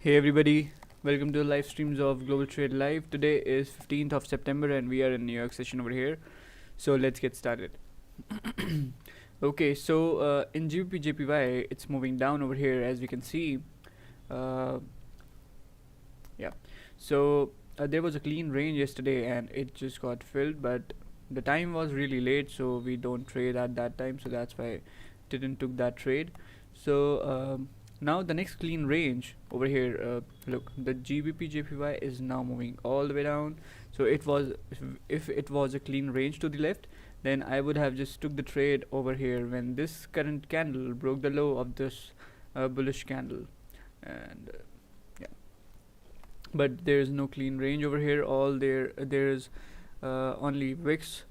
Hey everybody, welcome to the live streams of Global Trade Live. Today is 15th of September and we are in New York session over here. So let's get started. Okay, so in GBP JPY it's moving down over here as we can see. Uh, yeah, so there was a clean range yesterday and it just got filled, but the time was really late, so we don't trade at that time, so that's why I didn't took that trade. So now the next clean range over here, look, the GBP JPY is now moving all the way down. So it was, if it was a clean range to the left, then I would have just took the trade over here when this current candle broke the low of this bullish candle. And yeah, but there is no clean range over here. All there's only wicks,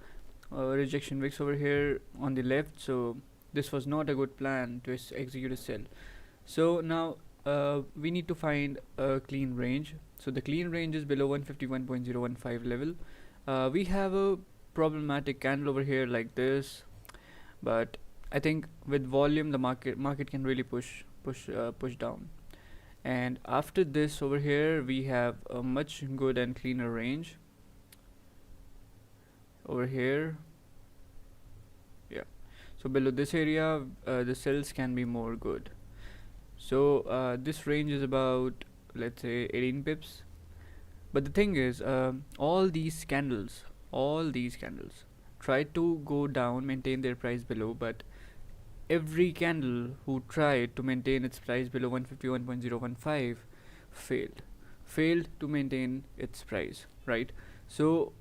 rejection wicks over here on the left. So this was not a good plan to execute a sell. So now we need to find a clean range. So the clean range is below 151.015 level. We have a problematic candle over here like this, but I think with volume the market can really push down. And after this over here we have a much good and cleaner range over here. Yeah, so below this area the sells can be more good. So this range is about, let's say, 18 pips. But the thing is, all these candles try to go down, maintain their price below, but every candle who tried to maintain its price below 151.015 failed to maintain its price, right? So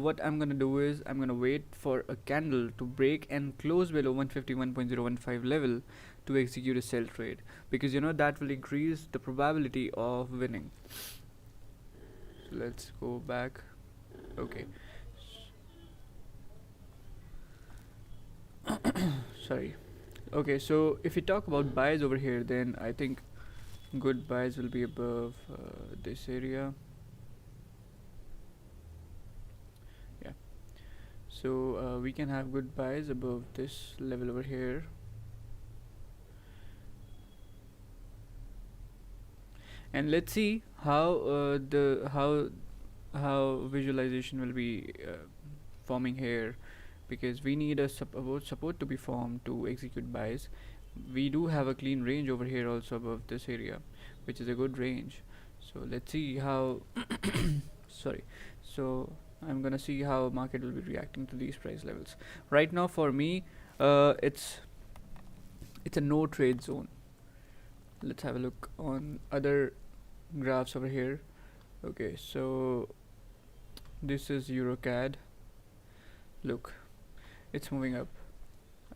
what I'm gonna do is I'm gonna wait for a candle to break and close below 151.015 level to execute a sell trade, because that will increase the probability of winning. So let's go back. Okay, sorry. Okay, so if we talk about buys over here, then I think good buys will be above this area. Yeah, so we can have good buys above this level over here. And let's see how how visualization will be forming here, because we need a support to be formed to execute buys. We do have a clean range over here also above this area, which is a good range. So let's see how sorry, so I'm gonna see how market will be reacting to these price levels. Right now for me, it's a no trade zone. Let's have a look on other graphs over here. Okay, so this is EuroCAD. Look, it's moving up.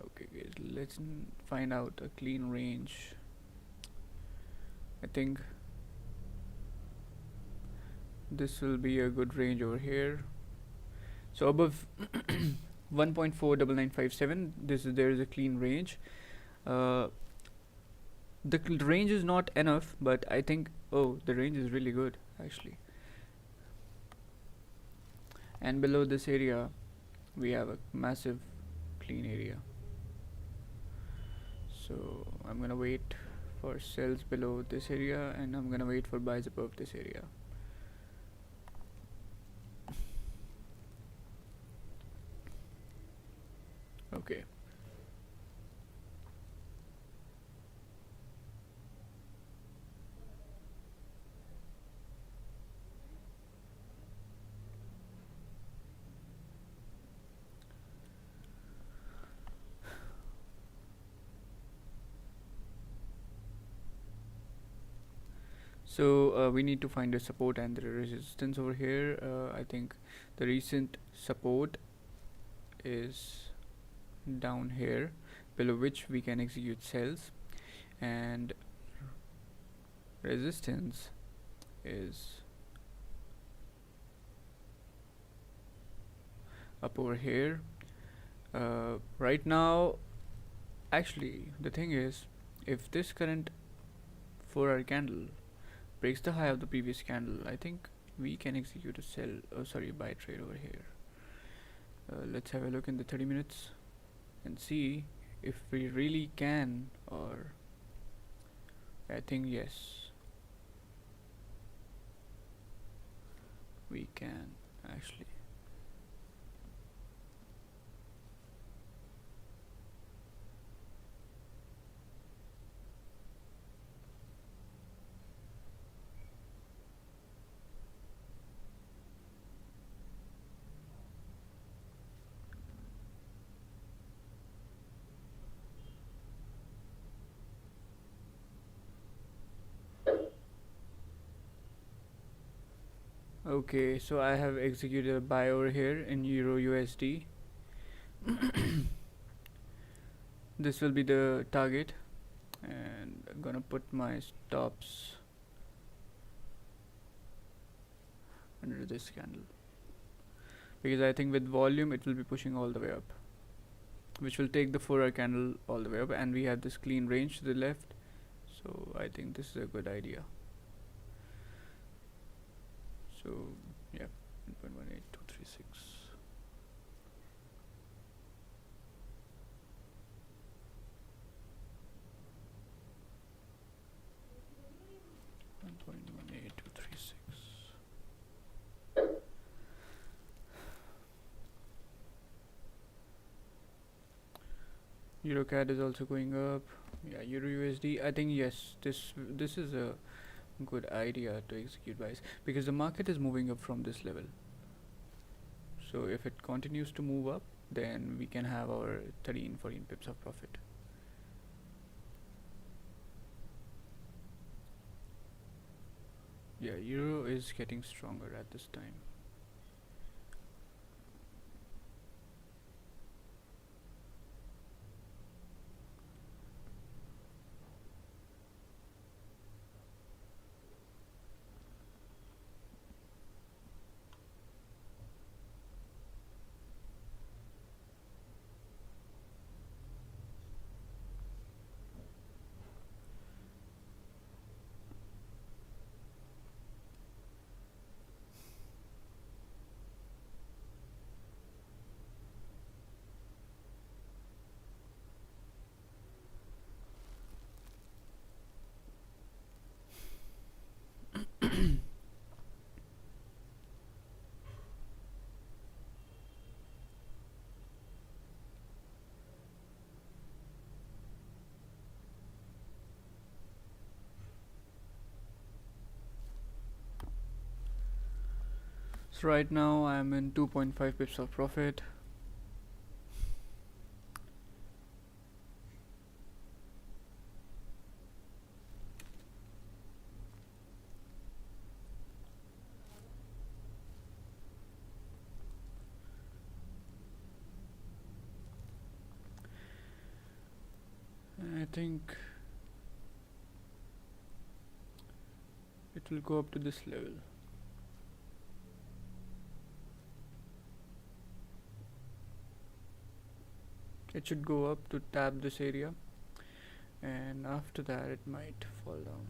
Okay, guys, let's find out a clean range. I think this will be a good range over here. So above 1.49957, there is a clean range. The range is not enough, but I think, oh, the range is really good actually. And below this area we have a massive clean area. So I'm gonna wait for sells below this area and I'm gonna wait for buys above this area. Okay, so we need to find a support and the resistance over here. I think the recent support is down here, below which we can execute sells, and resistance is up over here. Right now, actually the thing is, if this current 4-hour candle breaks the high of the previous candle, I think we can execute a sell, buy trade over here. Let's have a look in the 30 minutes and see if we really can, or I think yes. we can actually. Okay, so I have executed a buy over here in Euro USD. This will be the target, and I'm gonna put my stops under this candle because I think with volume it will be pushing all the way up, which will take the 4-hour candle all the way up, and we have this clean range to the left, so I think this is a good idea. So yeah, 1.18236. EuroCAD is also going up. Yeah, Euro USD. I think yes, this is a good idea to execute buys because the market is moving up from this level. So if it continues to move up, then we can have our 13-14 pips of profit. Yeah, Euro is getting stronger at this time. So right now I am in 2.5 pips of profit. I think it will go up to this level. It should go up to tap this area, and after that it might fall down.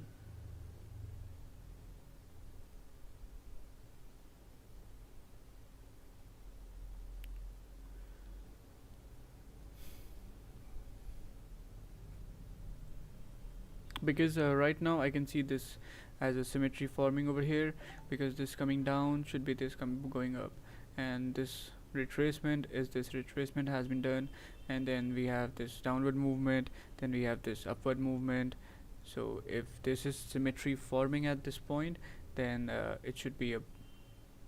Because right now I can see this as a symmetry forming over here, because this coming down should be this going up, and this retracement is this retracement has been done, and then we have this downward movement, then we have this upward movement. So if this is symmetry forming at this point, then it should be a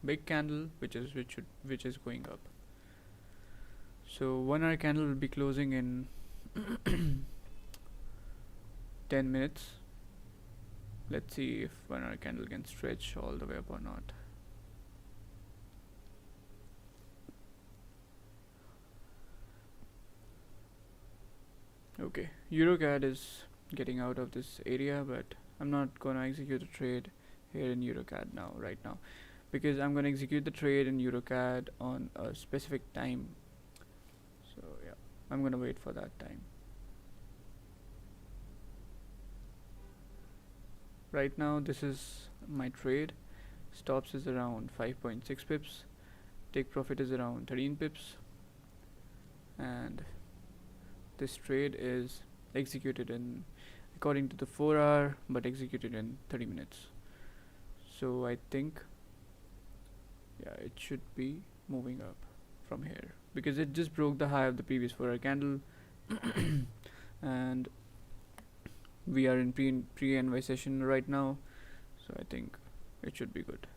big candle which is going up. So 1 hour candle will be closing in 10 minutes. Let's see if 1 hour candle can stretch all the way up or not. Okay, EuroCAD is getting out of this area, but I'm not gonna execute a trade here in EuroCAD right now, because I'm gonna execute the trade in EuroCAD on a specific time. So yeah, I'm gonna wait for that time. Right now this is my trade. Stops is around 5.6 pips, take profit is around 13 pips, and this trade is executed in according to the 4 hour, but executed in 30 minutes. So I think Yeah, it should be moving up from here because it just broke the high of the previous 4-hour candle. And we are in pre NY session right now, so I think it should be good.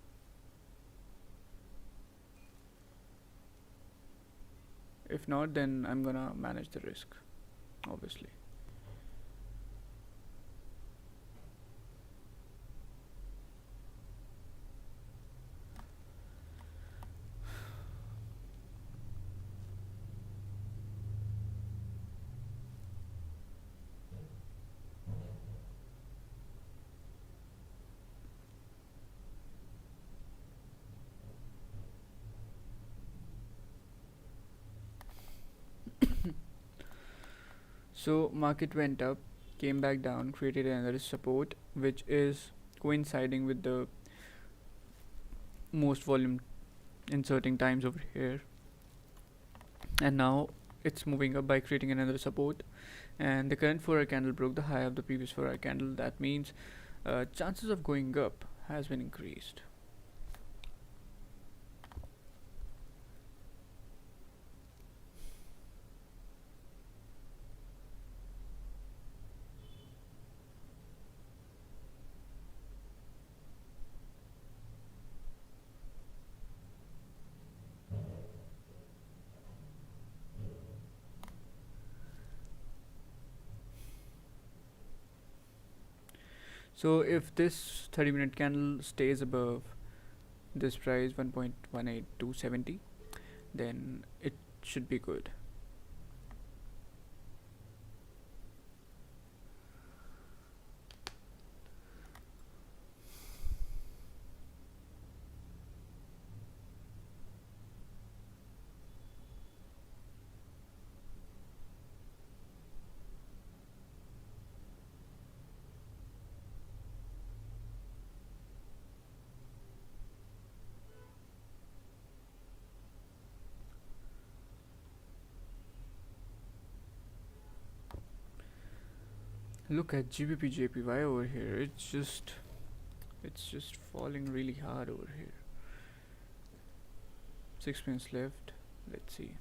If not, then I'm gonna manage the risk, obviously. So market went up, came back down, created another support, which is coinciding with the most volume inserting times over here, and now it's moving up by creating another support, and the current 4-hour candle broke the high of the previous 4-hour candle. That means chances of going up has been increased. So if this 30-minute candle stays above this price 1.18270, then it should be good. Look at GBP JPY over here. It's just falling really hard over here. 6 minutes left. Let's see.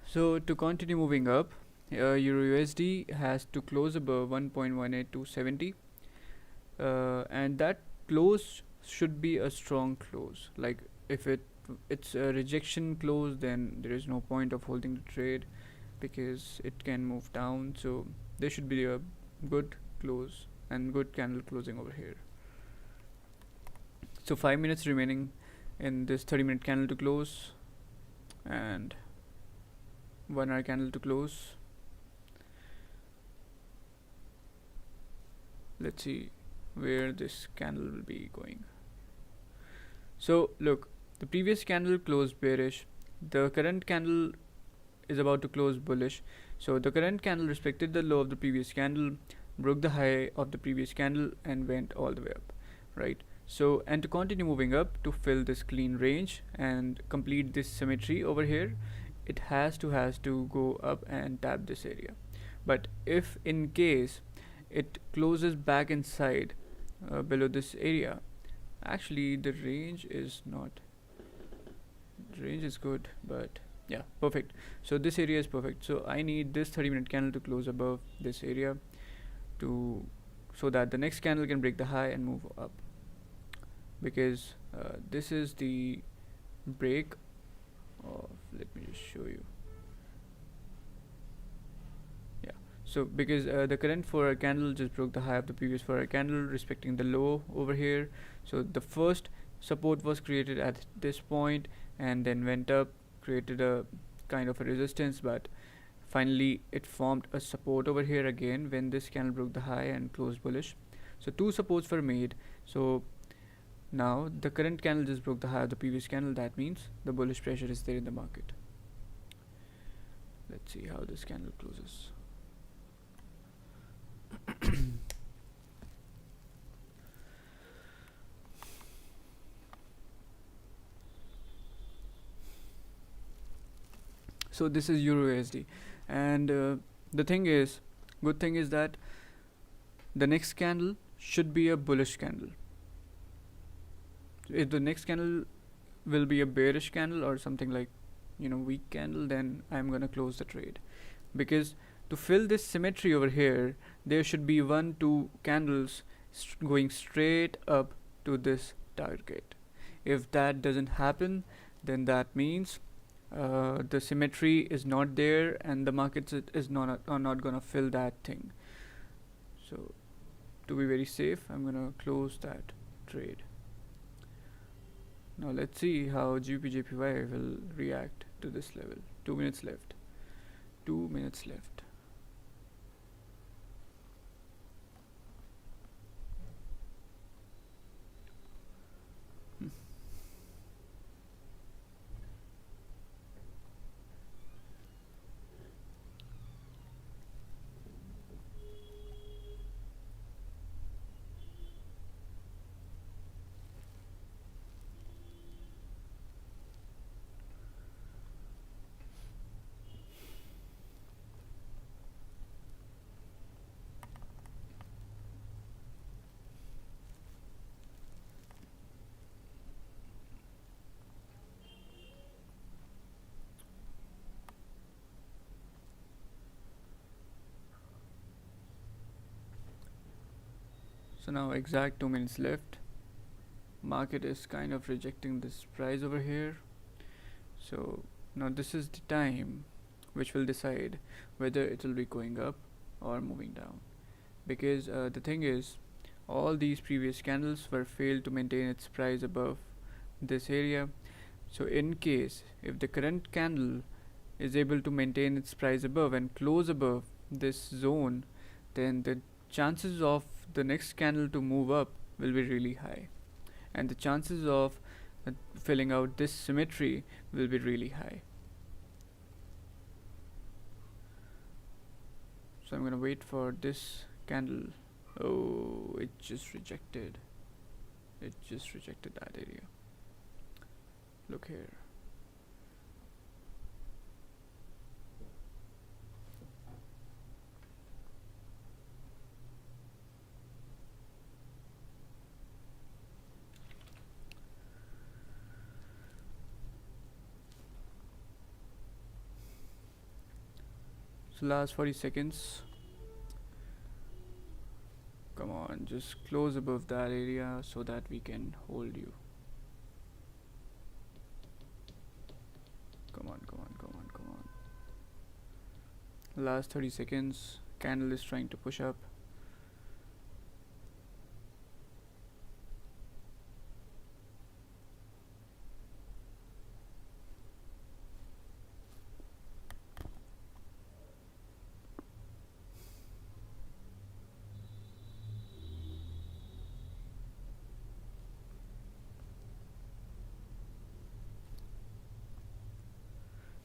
So to continue moving up, Euro USD has to close above 1.18270, and that close should be a strong close. Like if it's a rejection close, then there is no point of holding the trade because it can move down. So there should be a good close and good candle closing over here. So 5 minutes remaining in this 30-minute candle to close, and 1-hour candle to close. Let's see where this candle will be going. So look, the previous candle closed bearish, the current candle is about to close bullish. So the current candle respected the low of the previous candle, broke the high of the previous candle, and went all the way up, right? So, and to continue moving up to fill this clean range and complete this symmetry over here, it has to go up and tap this area. But if in case it closes back inside below this area, actually the range is good, but yeah, perfect. So this area is perfect. So I need this 30-minute candle to close above this area to so that the next candle can break the high and move up, because this is the break of, let me just show you. Yeah, so because the current 4-hour candle just broke the high of the previous 4-hour candle, respecting the low over here. So the first support was created at this point and then went up, created a kind of a resistance, but finally it formed a support over here again when this candle broke the high and closed bullish. So two supports were made. So now the current candle just broke the high of the previous candle. That means the bullish pressure is there in the market. Let's see how this candle closes. So this is Euro USD, and the thing is, good thing is that the next candle should be a bullish candle. If the next candle will be a bearish candle or something like, weak candle, then I'm gonna close the trade, because to fill this symmetry over here, there should be 1-2 candles going straight up to this target. If that doesn't happen, then that means the symmetry is not there and the markets are not gonna fill that thing. So to be very safe, I'm gonna close that trade. Now let's see how GBP/JPY will react to this level. 2 minutes left. 2 minutes left. So now exact 2 minutes left. Market is kind of rejecting this price over here. So now this is the time which will decide whether it will be going up or moving down, because the thing is, all these previous candles were failed to maintain its price above this area. So in case if the current candle is able to maintain its price above and close above this zone, then the chances of the next candle to move up will be really high, and the chances of filling out this symmetry will be really high. So I'm gonna wait for this candle. Oh, it just rejected that area. Look here. So last 40 seconds. Come on, just close above that area so that we can hold you. Come on. Last 30 seconds. Candle is trying to push up.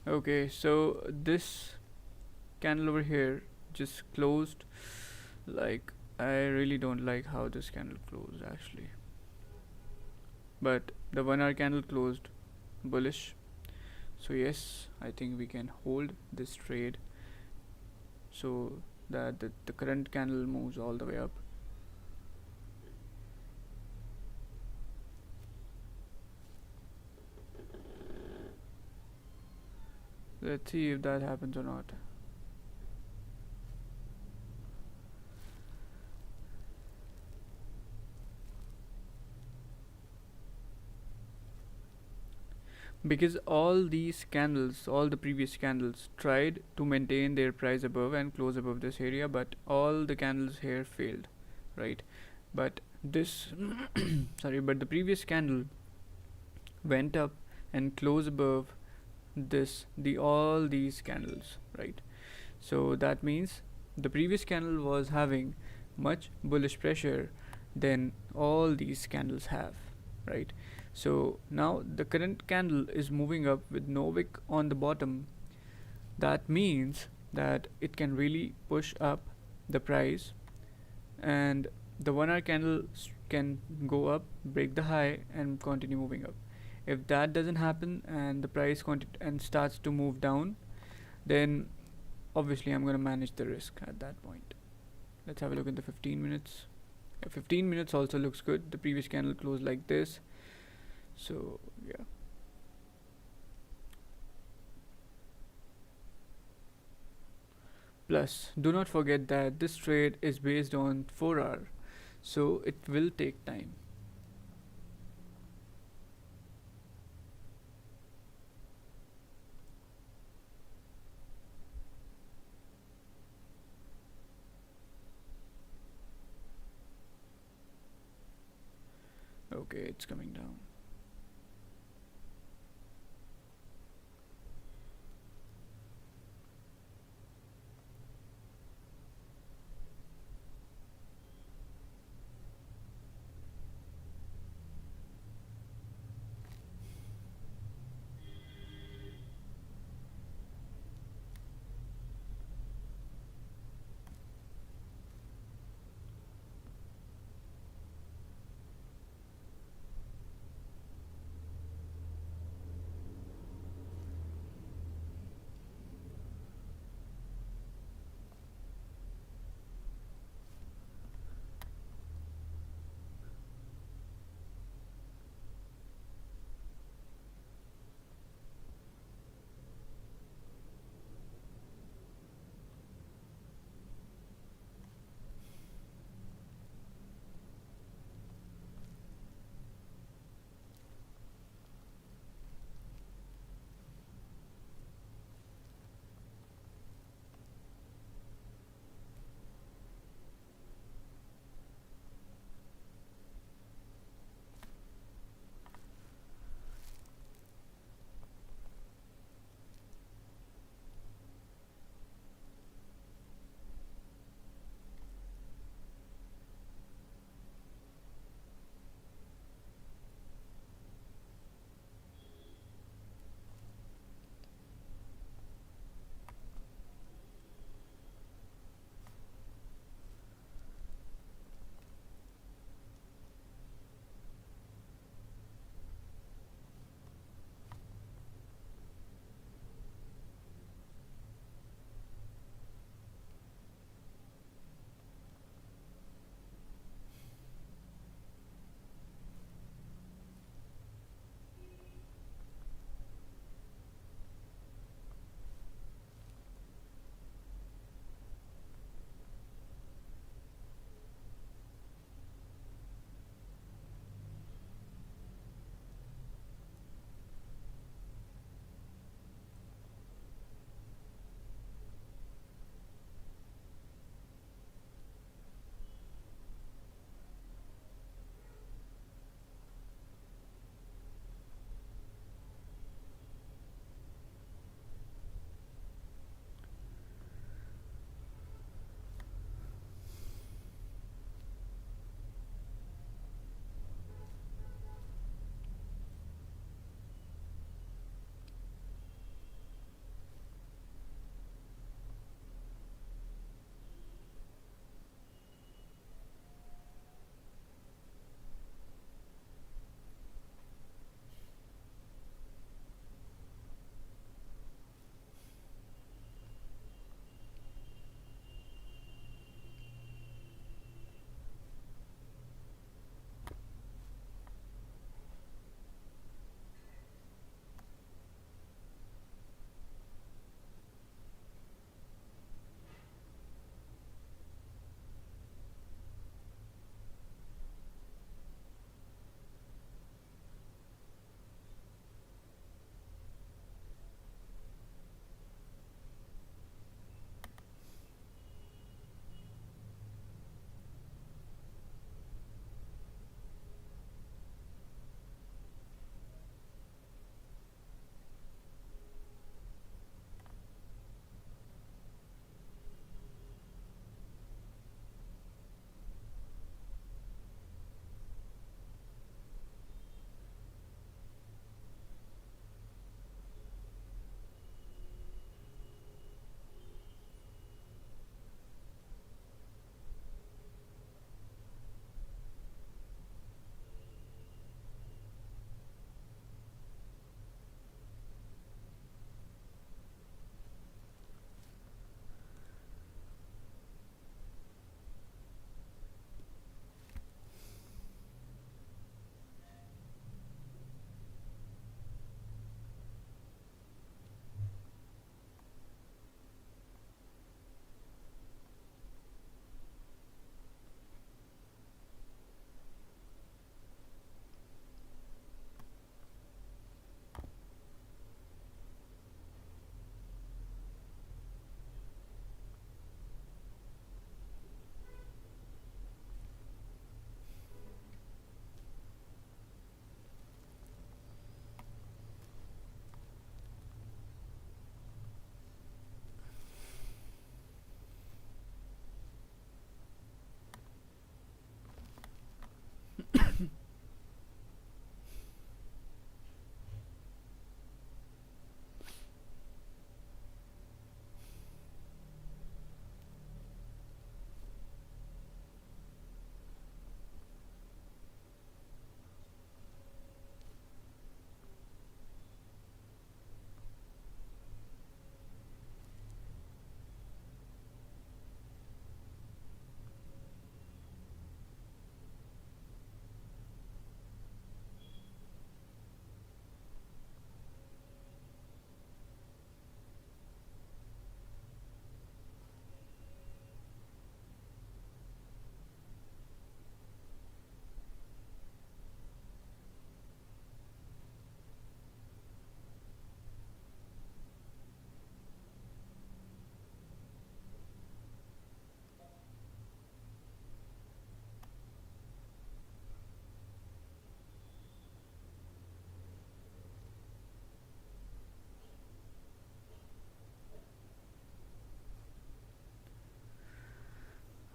Okay, so this candle over here just closed. Like, I really don't like how this candle closed actually, but the 1 hour candle closed bullish. So yes, I think we can hold this trade so that the current candle moves all the way up. Let's see if that happens or not. because all these candles, all the previous candles, tried to maintain their price above and close above this area, but all the candles here failed, right? But this sorry, but the previous candle went up and closed above the all these candles, right? So that means the previous candle was having much bullish pressure than all these candles have, right? So now the current candle is moving up with no wick on the bottom. That means that it can really push up the price, and the 1 hour candle can go up, break the high, and continue moving up. If that doesn't happen and the price and starts to move down, then obviously I'm going to manage the risk at that point. Let's have a look at the 15 minutes. 15 minutes also looks good. The previous candle closed like this. So yeah. Plus, do not forget that this trade is based on 4 hour, so it will take time. Okay, it's coming down.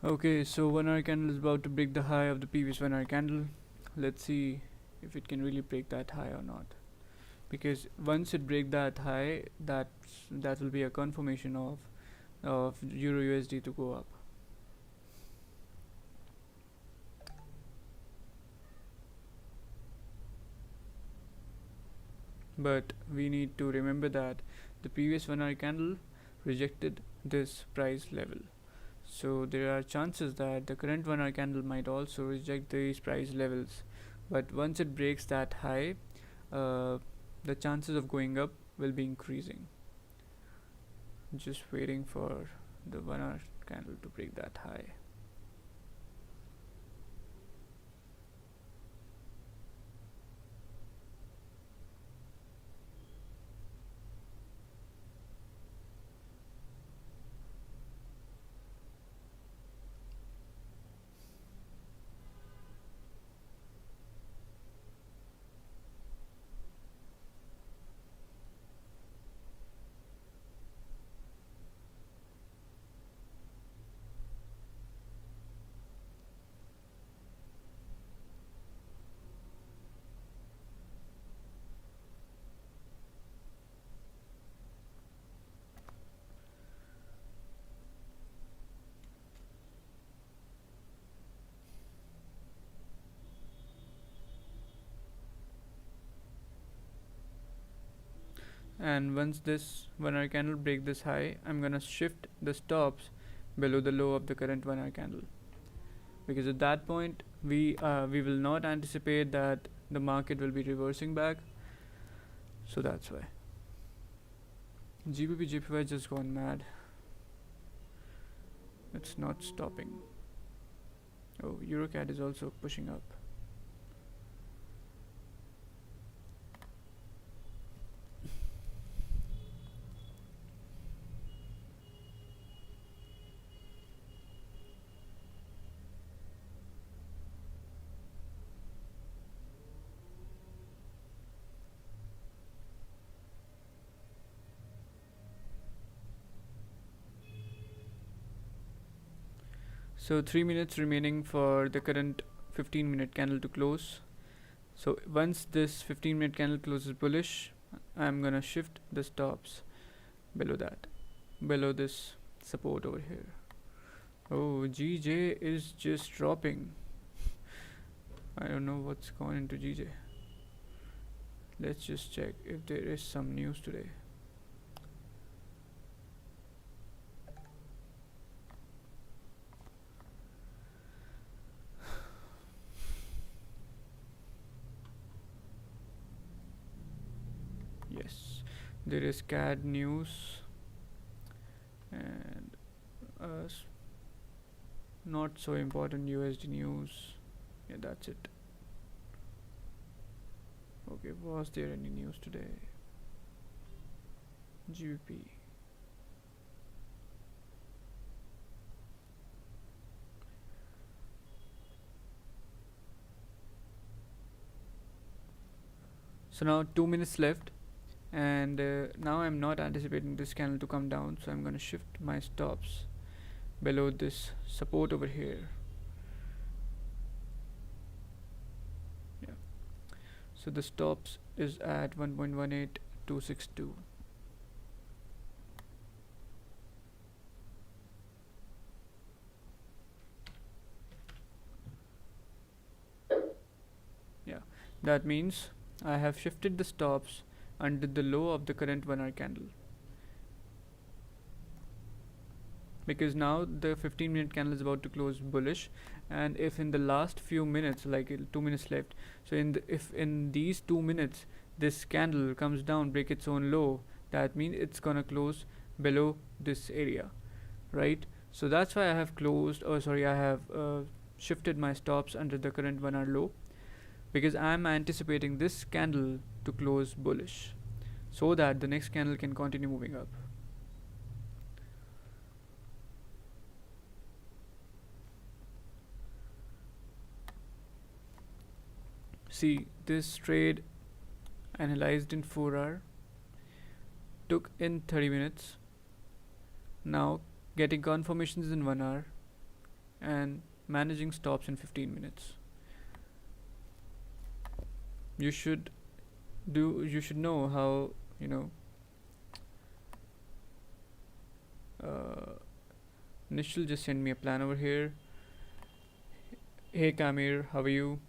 Okay, so 1 hour candle is about to break the high of the previous 1 hour candle. Let's see if it can really break that high or not. Because once it break that high, that will be a confirmation of Euro USD to go up. But we need to remember that the previous 1 hour candle rejected this price level. So there are chances that the current 1 hour candle might also reject these price levels. But once it breaks that high, the chances of going up will be increasing. Just waiting for the 1 hour candle to break that high. And once this 1 hour candle break this high, I'm gonna shift the stops below the low of the current 1 hour candle, because at that point we will not anticipate that the market will be reversing back. So that's why GBP JPY just gone mad. It's not stopping. Oh, EuroCAD is also pushing up. So 3 minutes remaining for the current 15-minute candle to close. So once this 15-minute candle closes bullish, I'm gonna shift the stops below that, below this support over here. Oh, GJ is just dropping. I don't know what's going into GJ. Let's just check if there is some news today. Yes, there is CAD news and not so important USD news. Yeah, that's it. Okay, was there any news today? GBP. So now 2 minutes left, and now I'm not anticipating this candle to come down, so I'm going to shift my stops below this support over here. Yeah, so the stops is at 1.18262. Yeah, that means I have shifted the stops under the low of the current 1 hour candle, because now the 15-minute candle is about to close bullish, and if in the last few minutes, like 2 minutes left, so if in these 2 minutes this candle comes down, break its own low, that means it's gonna close below this area, right? So that's why I have I have shifted my stops under the current 1 hour low, because I'm anticipating this candle to close bullish, so that the next candle can continue moving up. See, this trade analyzed in 4 hour, took in 30 minutes, now getting confirmations in 1 hour, and managing stops in 15 minutes. You should know how, you know, Nishal just sent me a plan over here. Hey Kamir, how are you?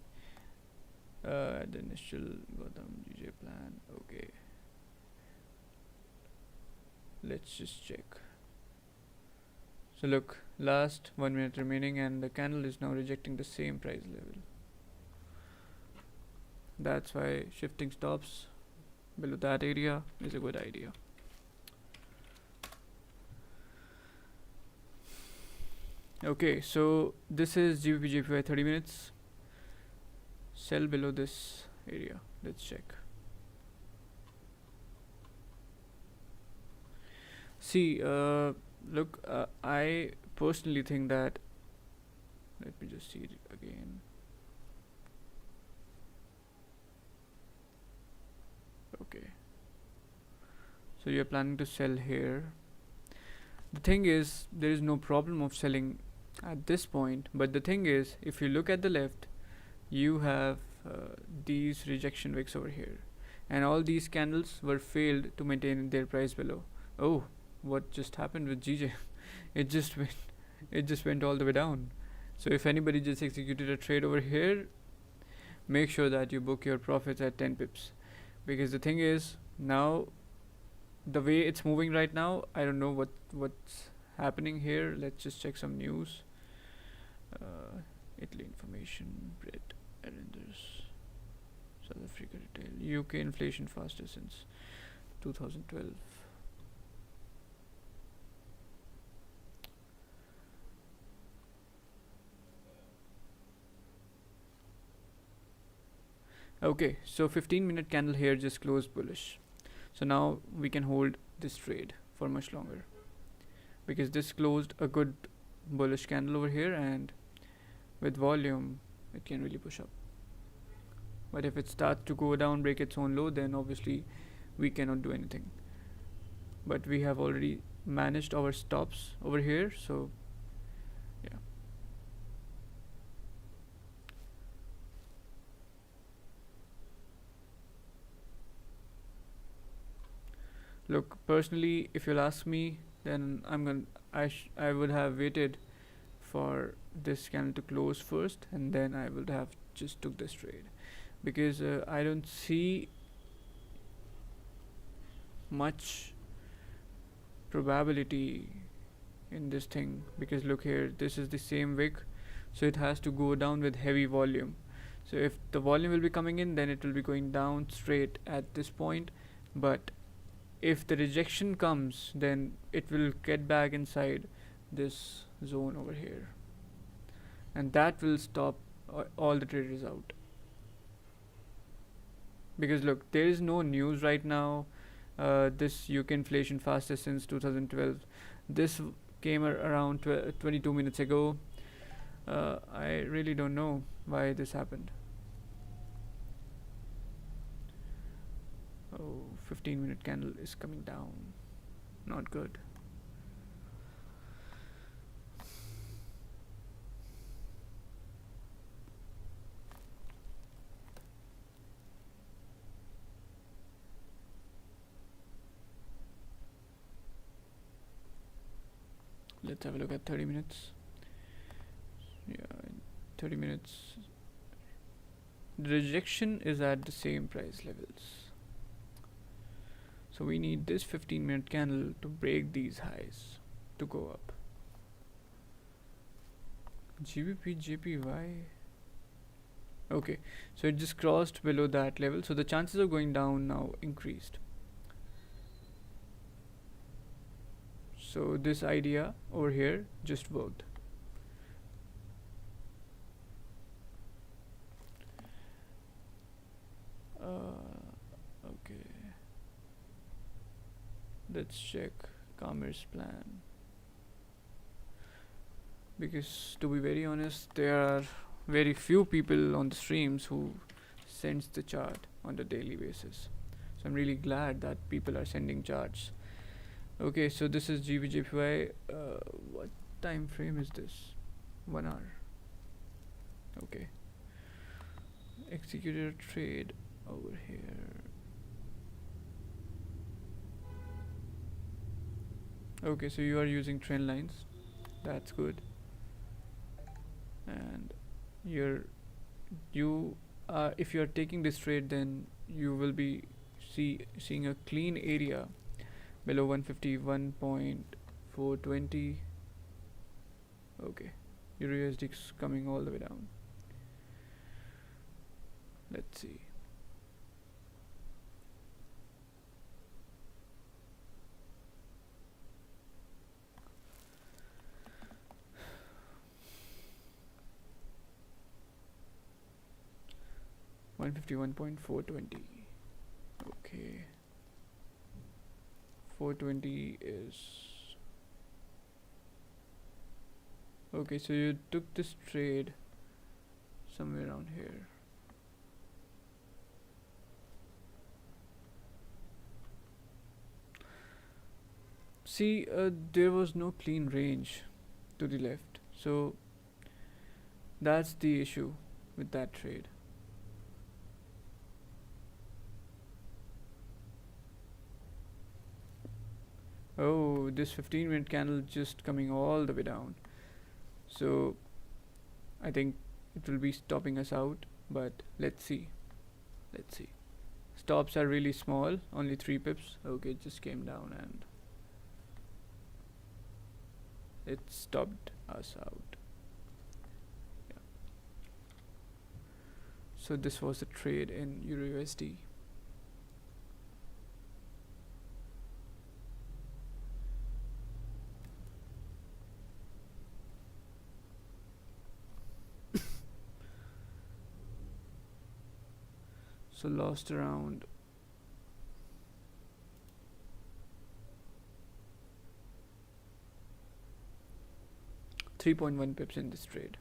The Nishal Gautam GJ plan. Okay, let's just check. So look, last 1 minute remaining and the candle is now rejecting the same price level. That's why shifting stops below that area is a good idea. Okay, so this is GBP JPY 30 minutes. Sell below this area. Let's check. See, look, I personally think that, let me just see it again. Okay, so you're planning to sell here. The thing is, there is no problem of selling at this point, but the thing is, if you look at the left, you have these rejection wicks over here, and all these candles were failed to maintain their price below. Oh, what just happened with GJ? it just went all the way down. So if anybody just executed a trade over here, make sure that you book your profits at 10 pips, because the thing is, now the way it's moving right now, I don't know what's happening here. Let's just check some news. Italy information, bread, arrenders, South Africa retail, UK inflation faster since 2012. Okay, so 15-minute candle here just closed bullish. So now we can hold this trade for much longer, because this closed a good bullish candle over here, and with volume it can really push up. But if it starts to go down, break its own low, then obviously we cannot do anything. But we have already managed our stops over here, so yeah. Look, personally, if you'll ask me, then I would have waited for this candle to close first, and then I would have just took this trade, because I don't see much probability in this thing, because look here, this is the same wick, so it has to go down with heavy volume. So if the volume will be coming in, then it will be going down straight at this point, but if the rejection comes, then it will get back inside this zone over here, and that will stop all the traders out. Because look, there is no news right now. This UK inflation fastest since 2012, this came around 22 minutes ago. I really don't know why this happened. Oh, 15-minute candle is coming down. Not good. Let's have a look at 30 minutes. Yeah, 30 minutes. The rejection is at the same price levels. So we need this 15-minute candle to break these highs to go up. GBP JPY. Okay, so it just crossed below that level, so the chances of going down now increased. So this idea over here just worked. Okay, let's check Kamir's plan, because to be very honest, there are very few people on the streams who sends the chart on the daily basis. So I'm really glad that people are sending charts. Okay, so this is GBJPY. What time frame is this? 1 hour. Okay, executed a trade over here. Okay, so you are using trend lines, that's good. And you if you are taking this trade, then you will be seeing a clean area below 151.420. Okay, your USD is coming all the way down. Let's see. $151.420. Okay, 420 is okay. So you took this trade somewhere around here. See, there was no clean range to the left, so that's the issue with that trade. Oh, this 15-minute candle just coming all the way down. So I think it will be stopping us out, but let's see. Let's see. Stops are really small, only 3 pips. Okay, it just came down and it stopped us out. Yeah. So this was the trade in Euro USD. So lost around 3.1 pips in this trade.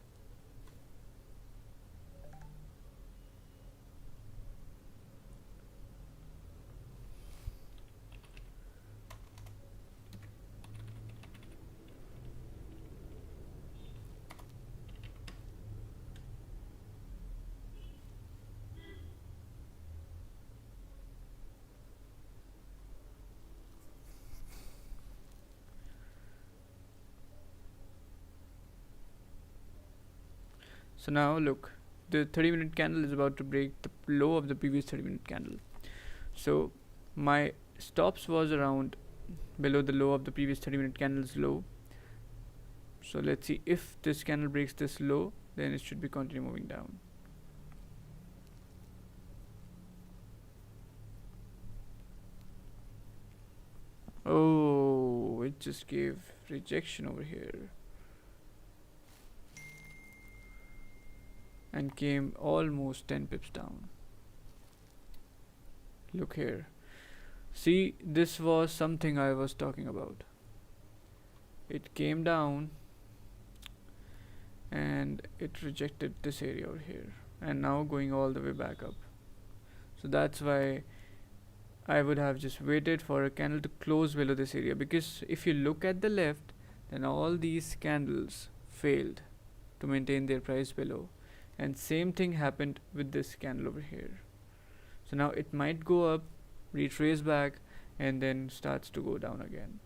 So now look, the 30-minute candle is about to break the low of the previous 30-minute candle. So my stops was around below the low of the previous 30-minute candle's low. So let's see, if this candle breaks this low, then it should be continue moving down. Oh, it just gave rejection over here and came almost 10 pips down. Look here. See, this was something I was talking about. It came down and it rejected this area over here and now going all the way back up. So that's why I would have just waited for a candle to close below this area, because if you look at the left, then all these candles failed to maintain their price below, and same thing happened with this candle over here. So now it might go up, retrace back, and then starts to go down again.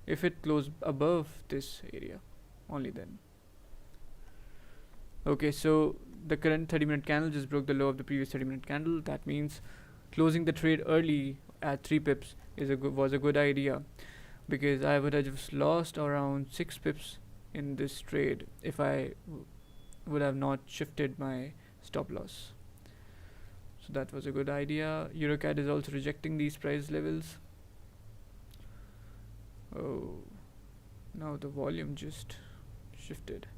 If it closes above this area, only then. Okay, so the current 30-minute candle just broke the low of the previous 30-minute candle. That means closing the trade early at 3 pips was a good idea, because I would have just lost around 6 pips in this trade if I would have not shifted my stop loss. So that was a good idea. EuroCAD is also rejecting these price levels. Oh, now the volume just shifted.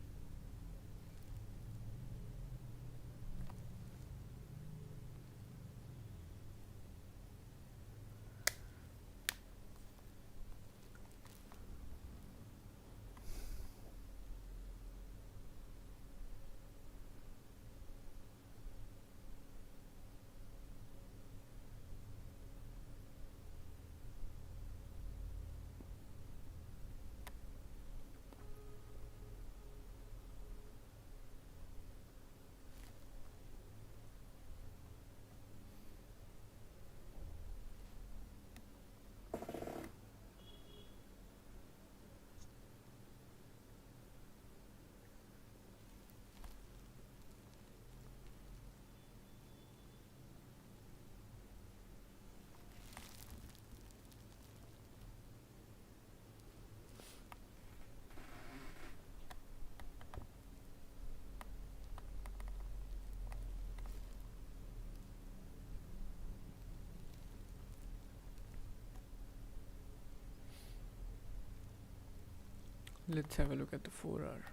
Let's have a look at the 4 hour.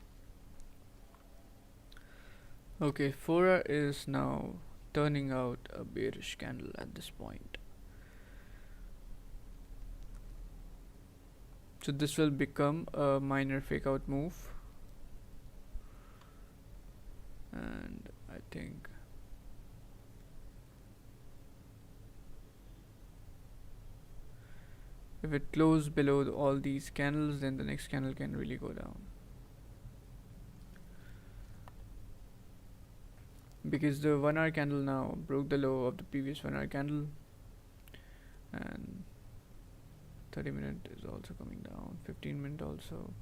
Okay, 4 hour is now turning out a bearish candle at this point. So this will become a minor fake out move, and I think if it closes below all these candles, then the next candle can really go down, because the 1 hour candle now broke the low of the previous 1 hour candle, and 30-minute is also coming down, 15-minute also.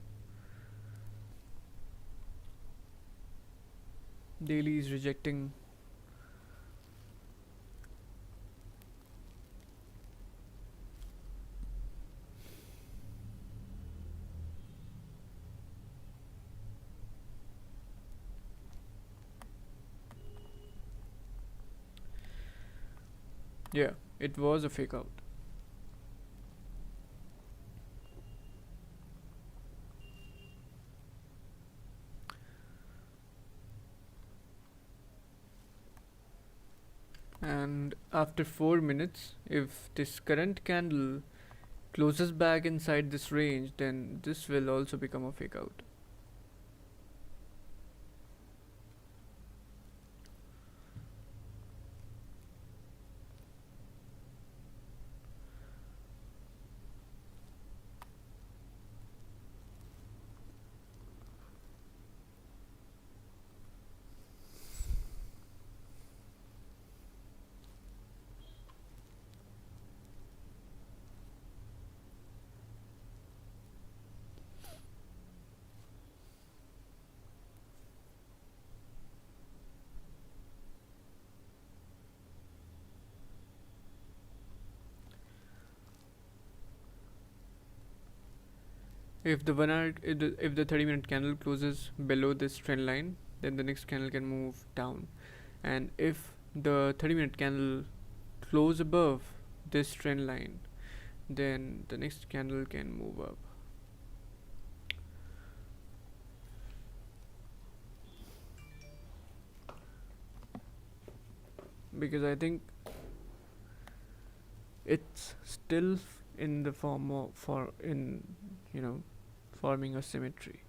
Daily is rejecting. Yeah, it was a fake out. And after 4 minutes, if this current candle closes back inside this range, then this will also become a fake out. If the 1 hour, if the 30-minute candle closes below this trend line, then the next candle can move down. And if the 30-minute candle close above this trend line, then the next candle can move up. Because I think it's still in the form of forming a symmetry.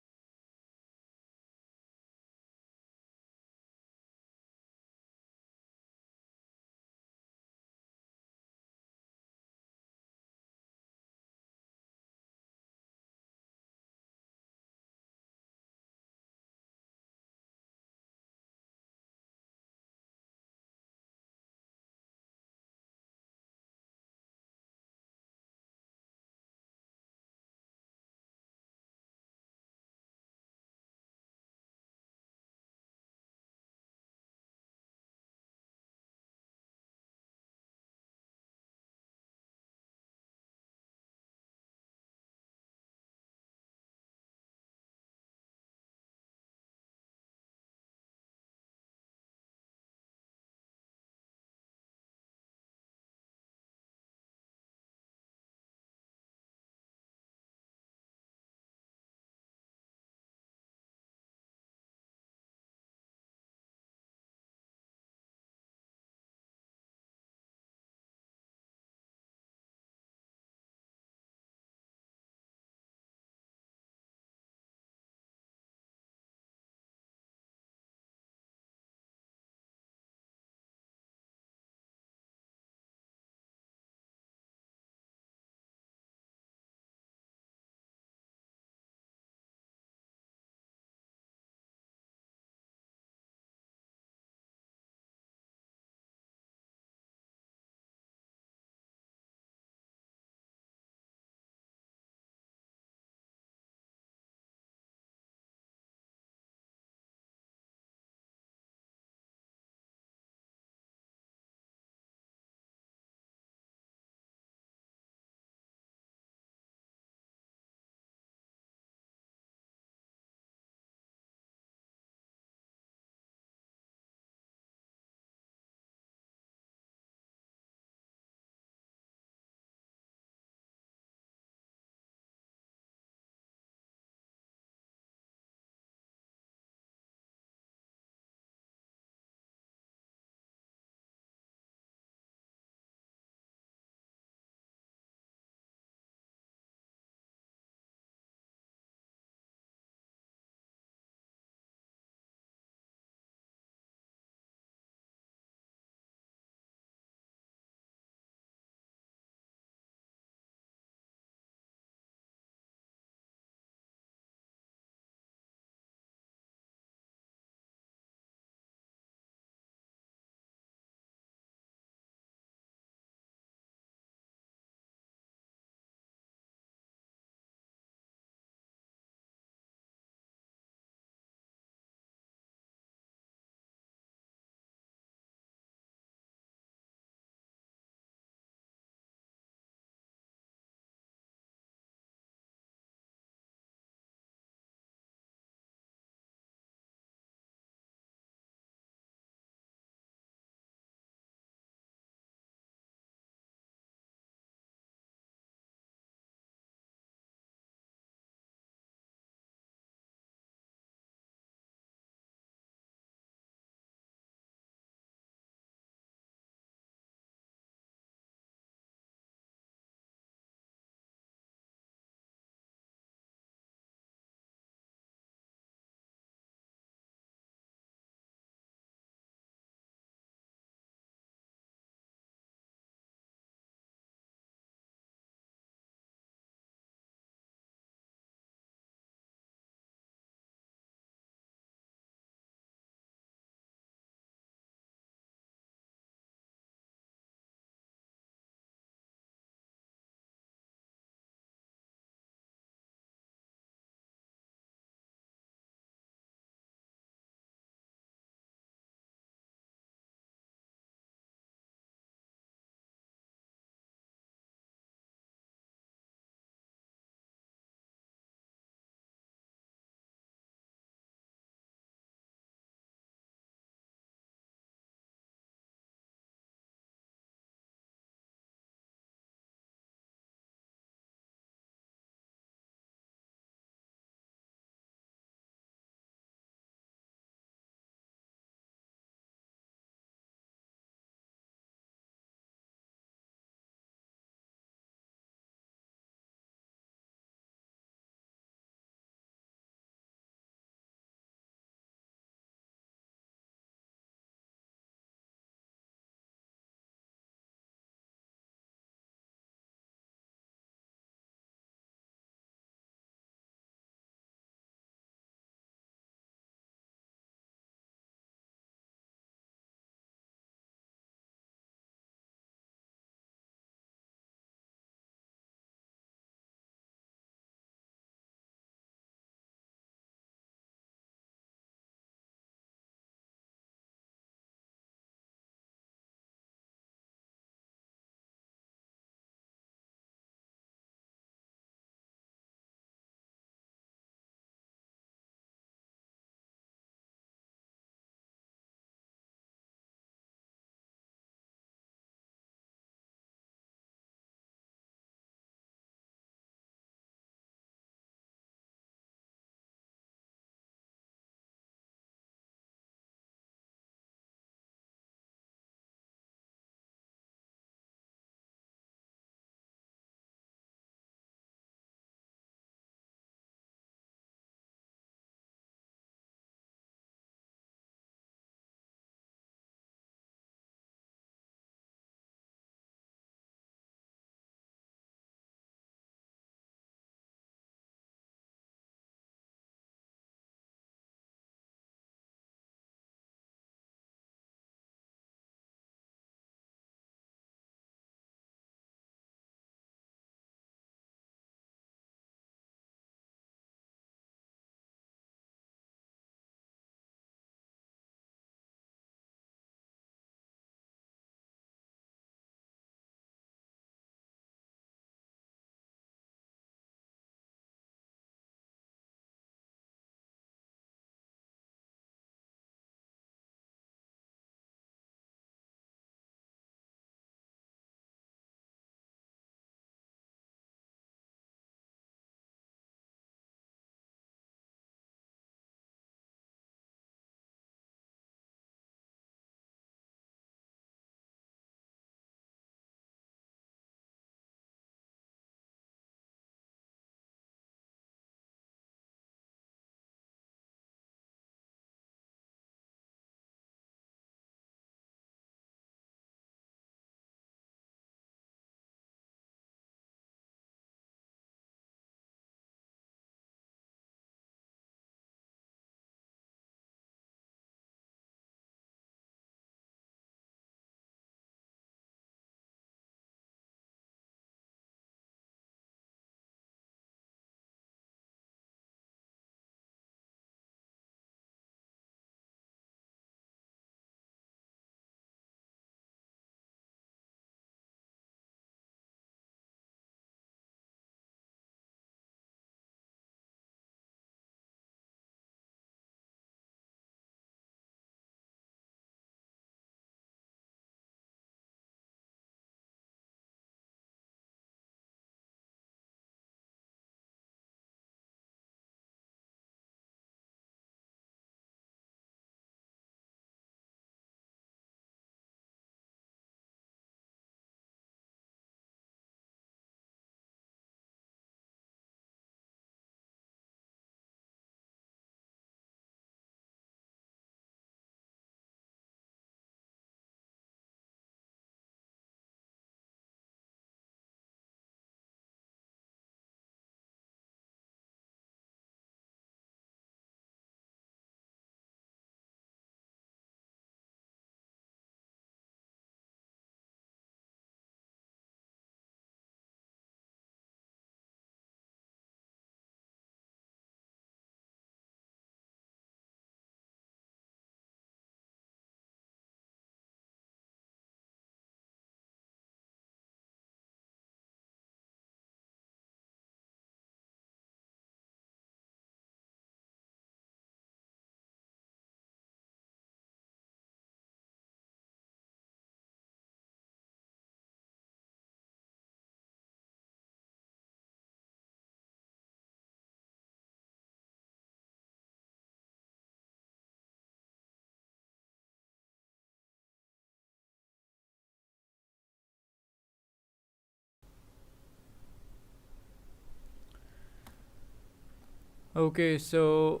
Okay, so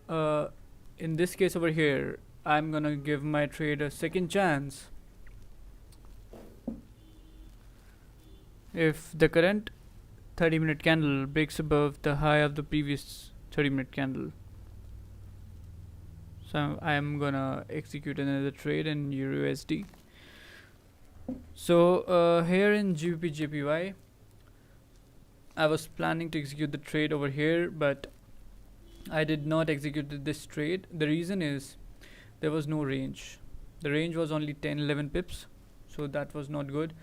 uh, in this case over here, I'm gonna give my trade a second chance. If the current 30-minute candle breaks above the high of the previous 30-minute candle, so I'm gonna execute another trade in Euro USD. So here in GBP JPY, I was planning to execute the trade over here, but I did not execute this trade. The reason is there was no range. The range was only 10-11 pips, so that was not good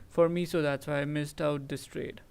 for me, so that's why I missed out this trade.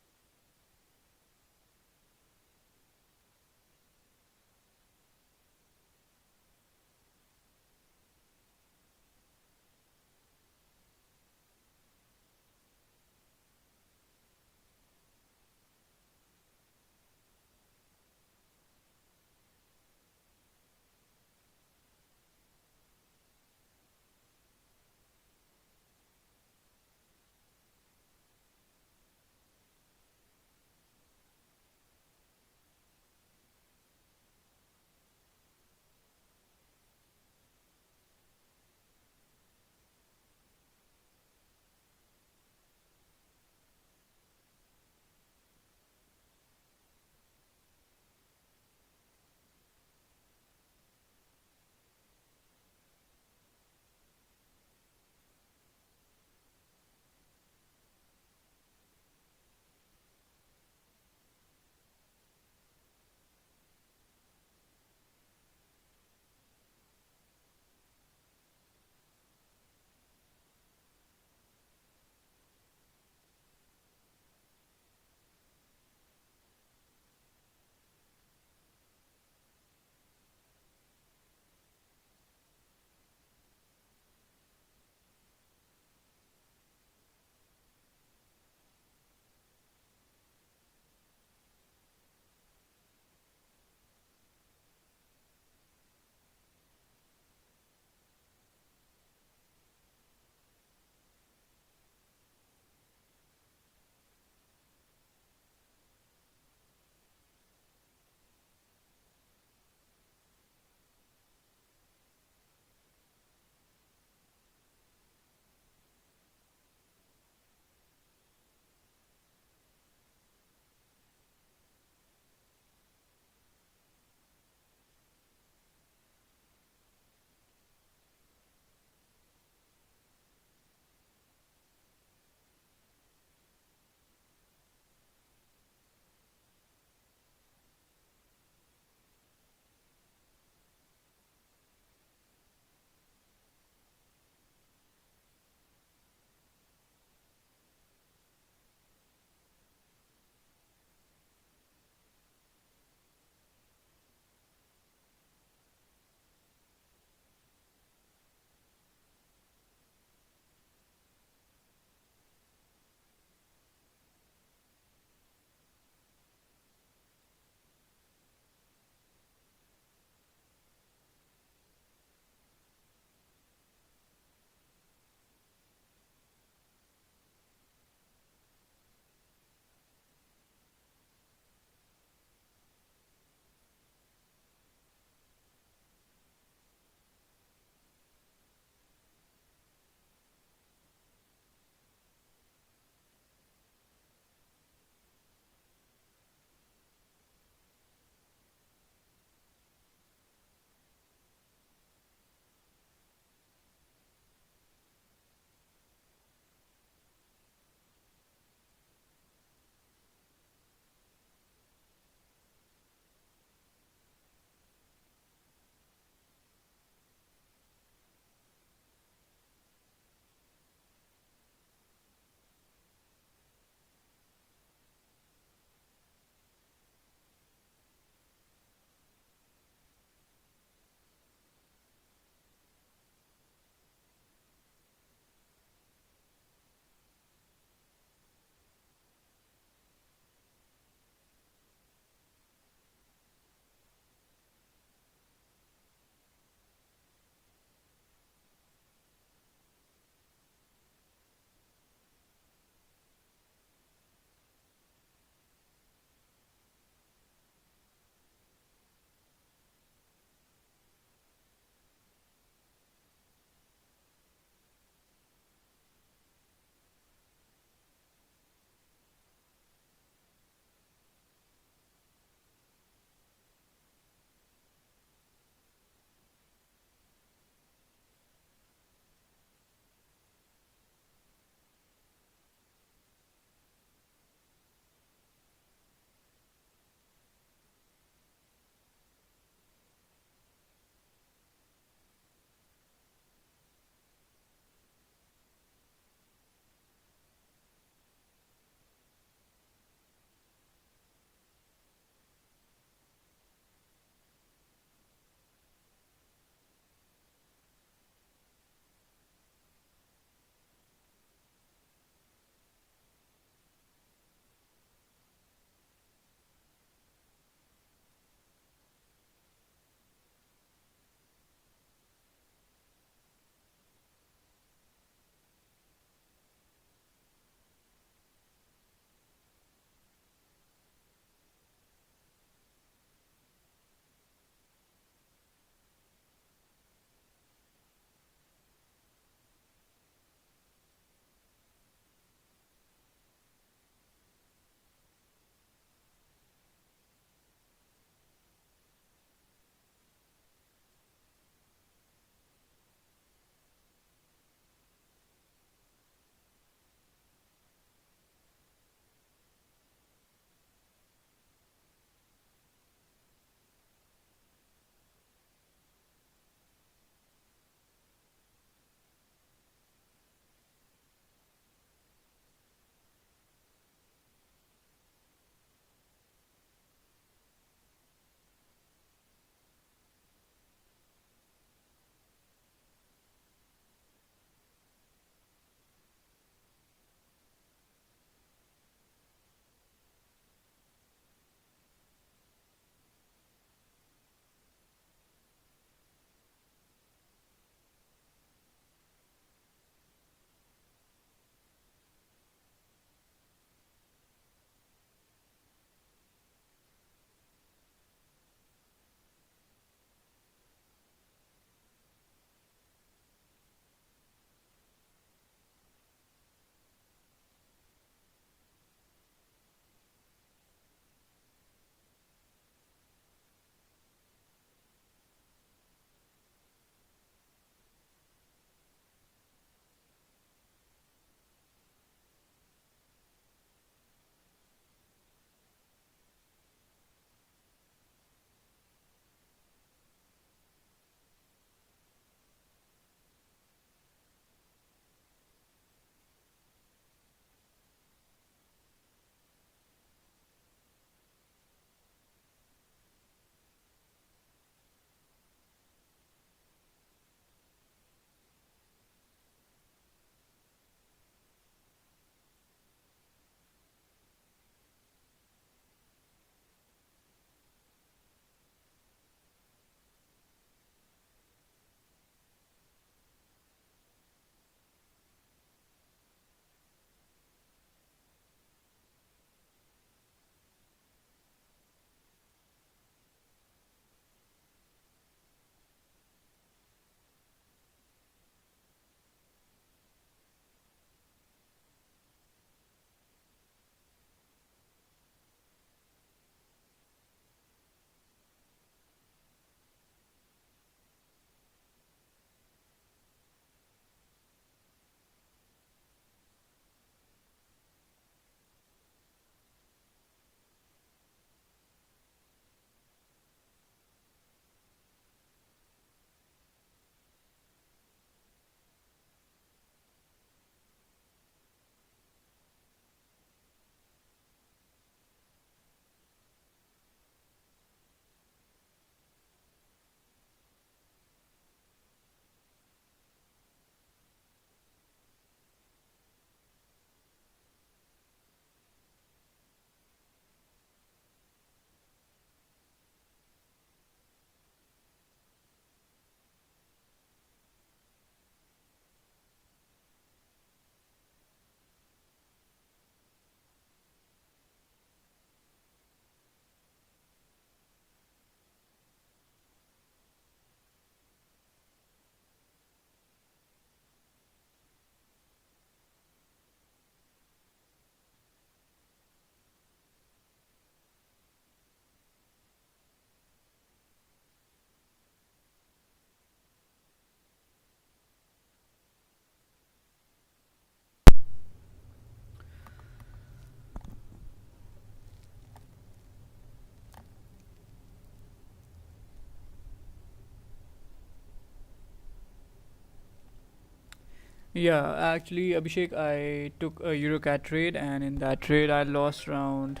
Yeah, actually, Abhishek, I took a Eurocat trade, and in that trade, I lost around.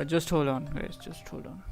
Just hold on, guys. Just hold on.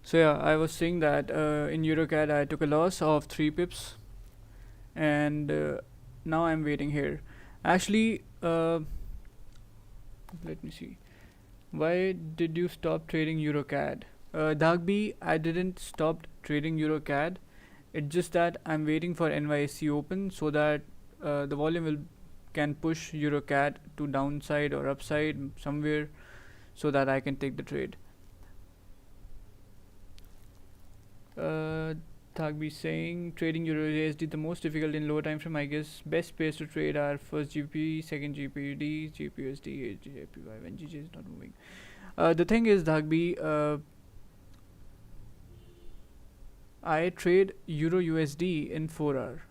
So yeah, I was saying that in Eurocat, I took a loss of 3 pips, and now I'm waiting here. Actually, let me see. Why did you stop trading Eurocad? Dagby, I didn't stop trading Eurocad. It's just that I'm waiting for NYSE open so that the volume will can push Eurocad to downside or upside somewhere so that I can take the trade. Uh, Thagbi saying trading Euro USD the most difficult in lower time frame. I guess best pairs to trade are first GP, second GPD, GPUSD, JPY when GJ is not moving. The thing is, Dhagbi, I trade Euro USD in 4 hour,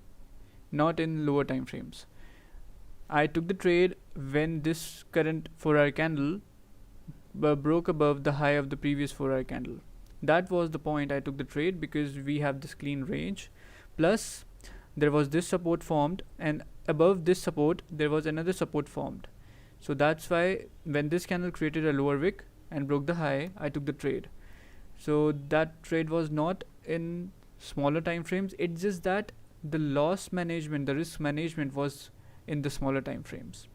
not in lower time frames. I took the trade when this current 4 hour candle broke above the high of the previous 4 hour candle. That was the point I took the trade because we have this clean range. Plus, there was this support formed, and above this support, there was another support formed. So that's why when this candle created a lower wick and broke the high, I took the trade. So that trade was not in smaller time frames. It's just that the loss management, the risk management was in the smaller time frames.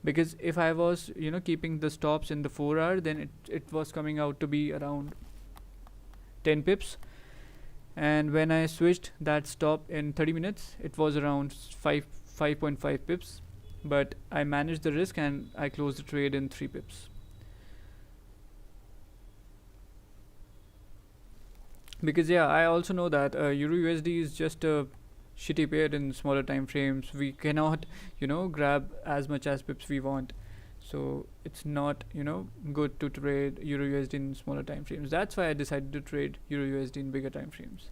Because if I was, keeping the stops in the 4 hour, then it was coming out to be around 10 pips. And when I switched that stop in 30 minutes, it was around 5.5 pips. But I managed the risk and I closed the trade in 3 pips. Because yeah, I also know that Euro USD is just a shitty pair in smaller time frames. We cannot, grab as much as pips we want. So it's not, good to trade Euro USD in smaller time frames. That's why I decided to trade Euro USD in bigger time frames.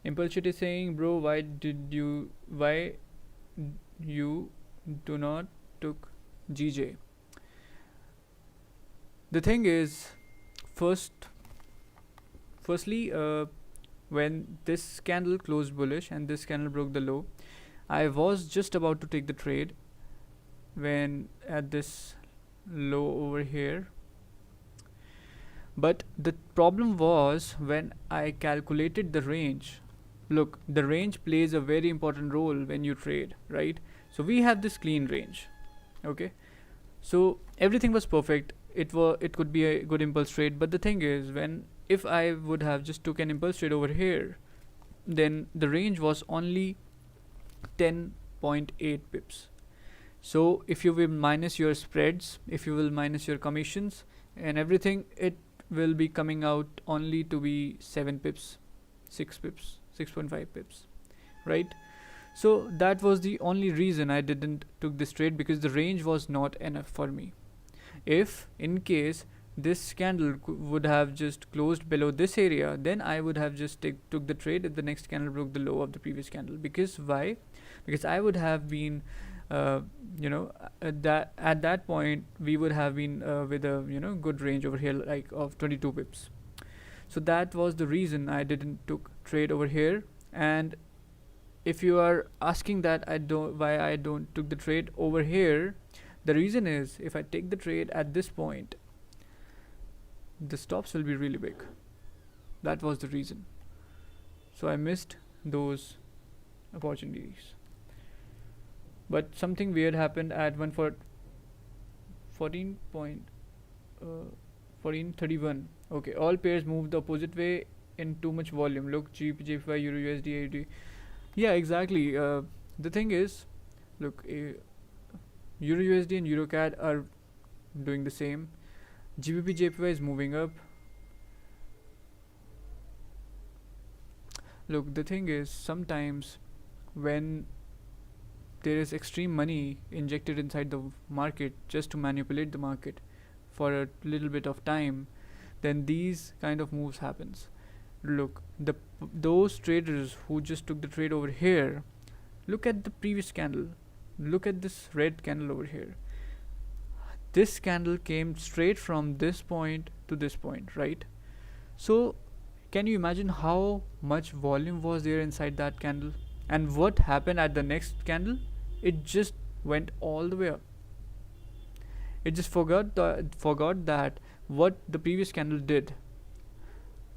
Impulse is saying, bro, why you do not took GJ? The thing is, firstly, when this candle closed bullish and this candle broke the low, I was just about to take the trade when at this low over here. But the problem was when I calculated the range. Look, the range plays a very important role when you trade, right? So we have this clean range, okay? So everything was perfect. It could be a good impulse trade, but the thing is, when if I would have just took an impulse trade over here, then the range was only 10.8 pips. So if you will minus your spreads, if you will minus your commissions and everything, it will be coming out only to be 7 pips, 6 pips, 6.5 pips, right? So that was the only reason I didn't took this trade, because the range was not enough for me. If in case this candle would have just closed below this area, then I would have just took the trade if the next candle broke the low of the previous candle. Because why? Because I would have been at that point we would have been with a good range over here, like of 22 pips. So that was the reason I didn't took trade over here. And if you are asking that why I don't took the trade over here, the reason is if I take the trade at this point, the stops will be really big. That was the reason. So I missed those opportunities. But something weird happened at 14.31. Okay, all pairs moved the opposite way in too much volume. Look, GBP, JPY, Euro, USD, AUD. Yeah, exactly. The thing is, look, Euro USD and Euro CAD are doing the same. GBP, JPY is moving up. Look, the thing is, sometimes when there is extreme money injected inside the market just to manipulate the market for a little bit of time, then these kind of moves happens. Look, those traders who just took the trade over here, look at the previous candle, look at this red candle over here. This candle came straight from this point to this point, right? So can you imagine how much volume was there inside that candle? And what happened at the next candle? It just went all the way up. It just forgot that what the previous candle did,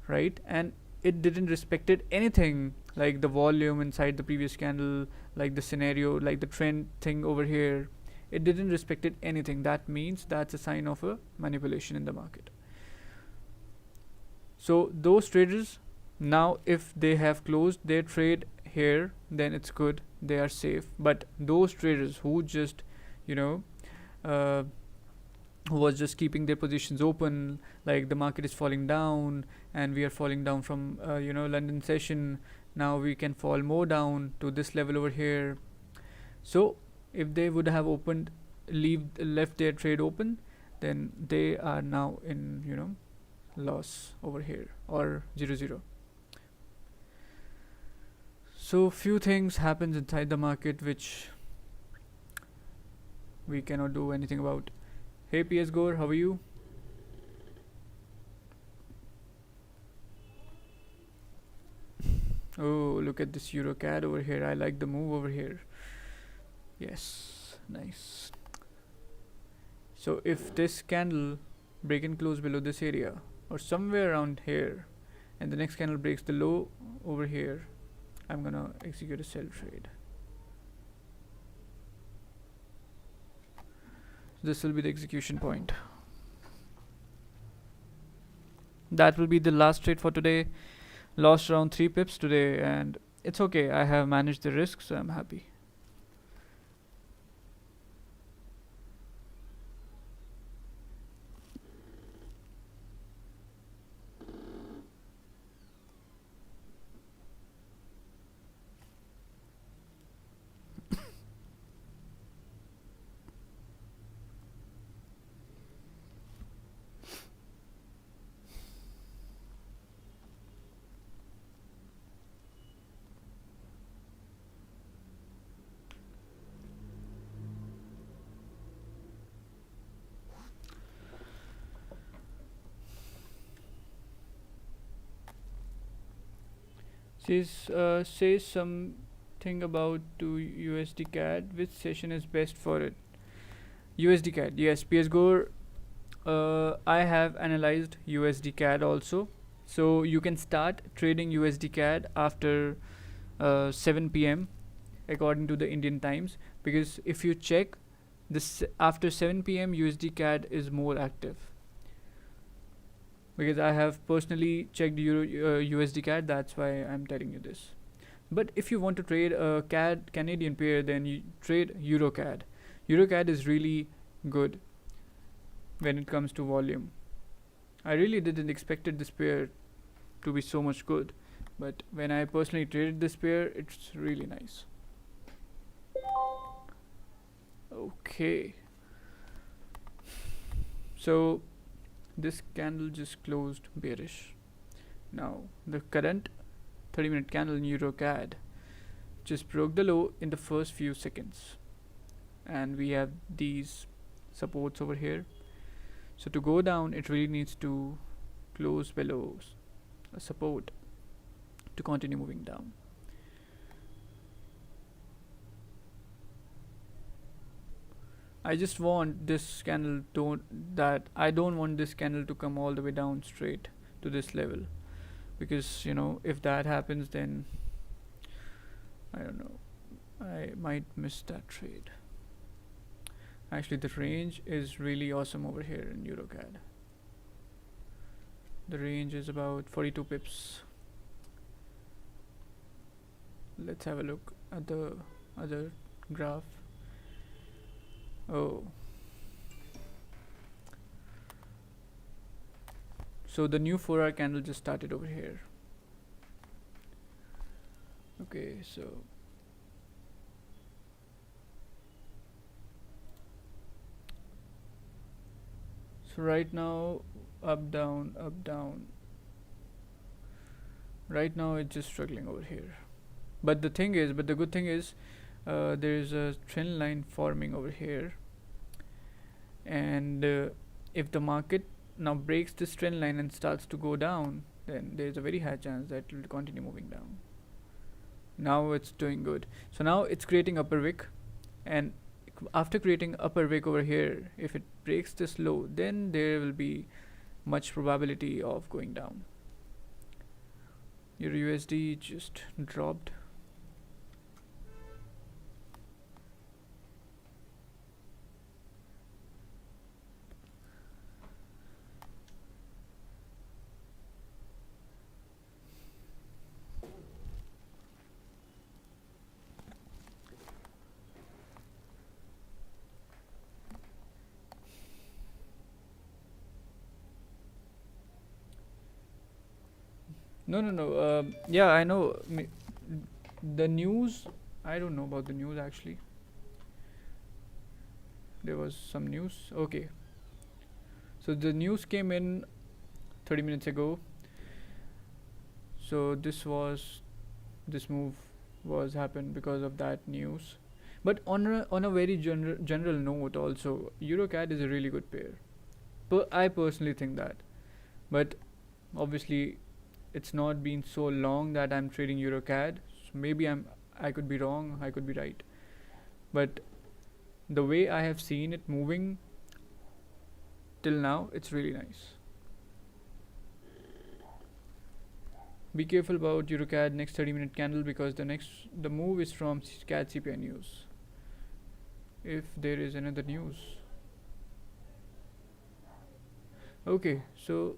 right? And it didn't respected anything like the volume inside the previous candle, like the scenario, like the trend thing over here. It didn't respected anything. That means that's a sign of a manipulation in the market. So those traders, now if they have closed their trade here, then it's good, they are safe. But those traders who just who was just keeping their positions open, like the market is falling down and we are falling down from London session, now we can fall more down to this level over here. So if they would have left their trade open, then they are now in loss over here, or 0-0. So few things happens inside the market which we cannot do anything about. Hey PS Gore, how are you? Oh, look at this Euro CAD over here. I like the move over here. Yes, nice. So if this candle break and close below this area or somewhere around here, and the next candle breaks the low over here, I'm gonna execute a sell trade. This will be the execution point. That will be the last trade for today. Lost around 3 pips today, and it's okay. I have managed the risk, so I'm happy. Says something about to USD CAD. Which session is best for it? USD CAD. Yes, PS Gore. I have analyzed USD CAD also. So you can start trading USD CAD after 7 p.m. according to the Indian times, because if you check this after 7 p.m. USD CAD is more active. Because I have personally checked USD CAD, that's why I'm telling you this. But if you want to trade a CAD Canadian pair, then you trade Euro CAD. Euro CAD is really good when it comes to volume. I really didn't expected this pair to be so much good, but when I personally traded this pair, it's really nice. Okay, so this candle just closed bearish. Now the current 30-minute candle in Euro CAD just broke the low in the first few seconds, and we have these supports over here. So to go down, it really needs to close below a support to continue moving down. I just want this candle I don't want this candle to come all the way down straight to this level, because if that happens, then I don't know, I might miss that trade. Actually, the range is really awesome over here in EuroCAD. The range is about 42 pips. Let's have a look at the other graph. Oh, so the new 4-hour candle just started over here. Okay, so right now, up down, up down. Right now it's just struggling over here. But the good thing is, there is a trend line forming over here, and if the market now breaks this trend line and starts to go down, then there is a very high chance that it will continue moving down. Now it's doing good. So now it's creating upper wick, and after creating upper wick over here, if it breaks this low, then there will be much probability of going down. Your USD just dropped. No. Yeah, I know. The news. I don't know about the news actually. There was some news. Okay. So the news came in 30 minutes ago. So this move was happened because of that news. But on a very general note, also EuroCAD is a really good pair. I personally think that. But obviously, it's not been so long that I'm trading EuroCAD. So maybe I could be wrong, I could be right. But the way I have seen it moving till now, it's really nice. Be careful about EuroCAD next 30-minute candle, because the move is from CAD CPI news. If there is another news. Okay, so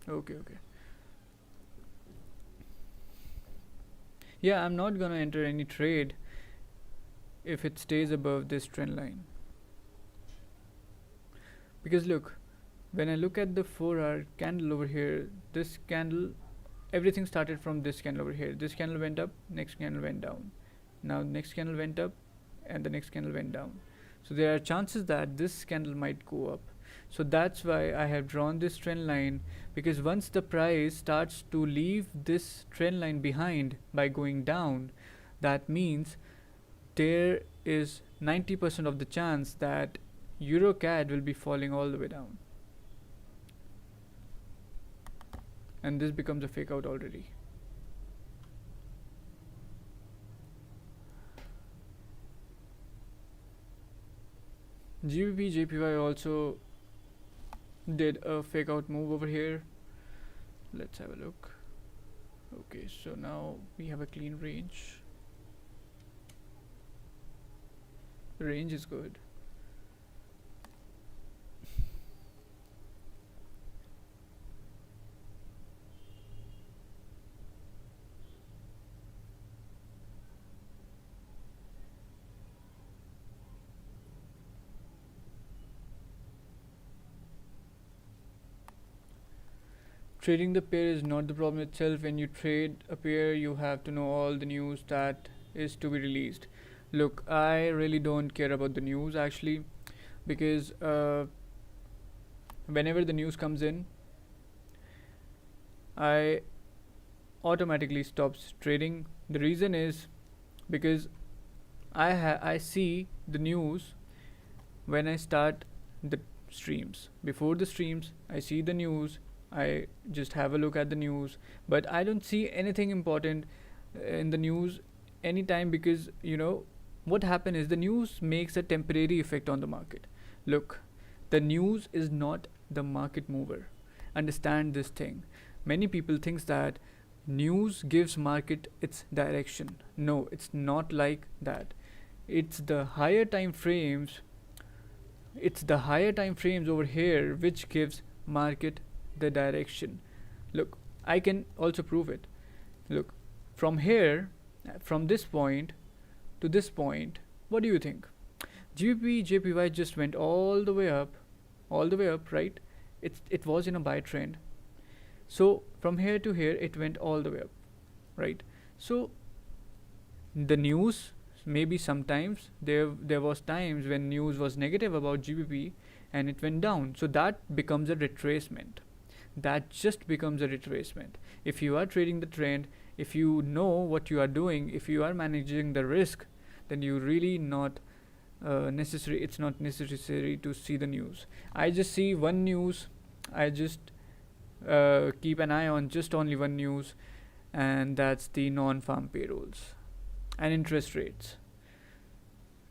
okay. Yeah, I'm not gonna enter any trade if it stays above this trend line, because look, when I look at the 4-hour candle over here, this candle, everything started from this candle over here. This candle went up, next candle went down, now next candle went up, and the next candle went down. So there are chances that this candle might go up. So that's why I have drawn this trend line, because once the price starts to leave this trend line behind by going down, that means there is 90% of the chance that EuroCAD will be falling all the way down. And this becomes a fake out already. GBP JPY also did a fake out move over here. Let's have a look. Okay, so now we have a clean range. The range is good. Trading the pair is not the problem itself. When you trade a pair, you have to know all the news that is to be released. Look, I really don't care about the news actually, because whenever the news comes in, I automatically stops trading. The reason is because I see the news when I start the streams. Before the streams, I see the news, I just have a look at the news, but I don't see anything important in the news anytime, because what happens is the news makes a temporary effect on the market. Look, the news is not the market mover. Understand this thing. Many people thinks that news gives market its direction. No, it's not like that. It's the higher time frames, it's the higher time frames over here which gives market the direction. Look, I can also prove it. Look, from here, from this point to this point, what do you think? GBP JPY just went all the way up, right? It was in a buy trend. So from here to here, it went all the way up, right? So the news, maybe sometimes there was times when news was negative about GBP and it went down. So that becomes a retracement. That just becomes a retracement. If you are trading the trend, if you know what you are doing, if you are managing the risk, then you really not necessary. It's not necessary to see the news. I just see one news. I just keep an eye on just only one news, and that's the non-farm payrolls and interest rates.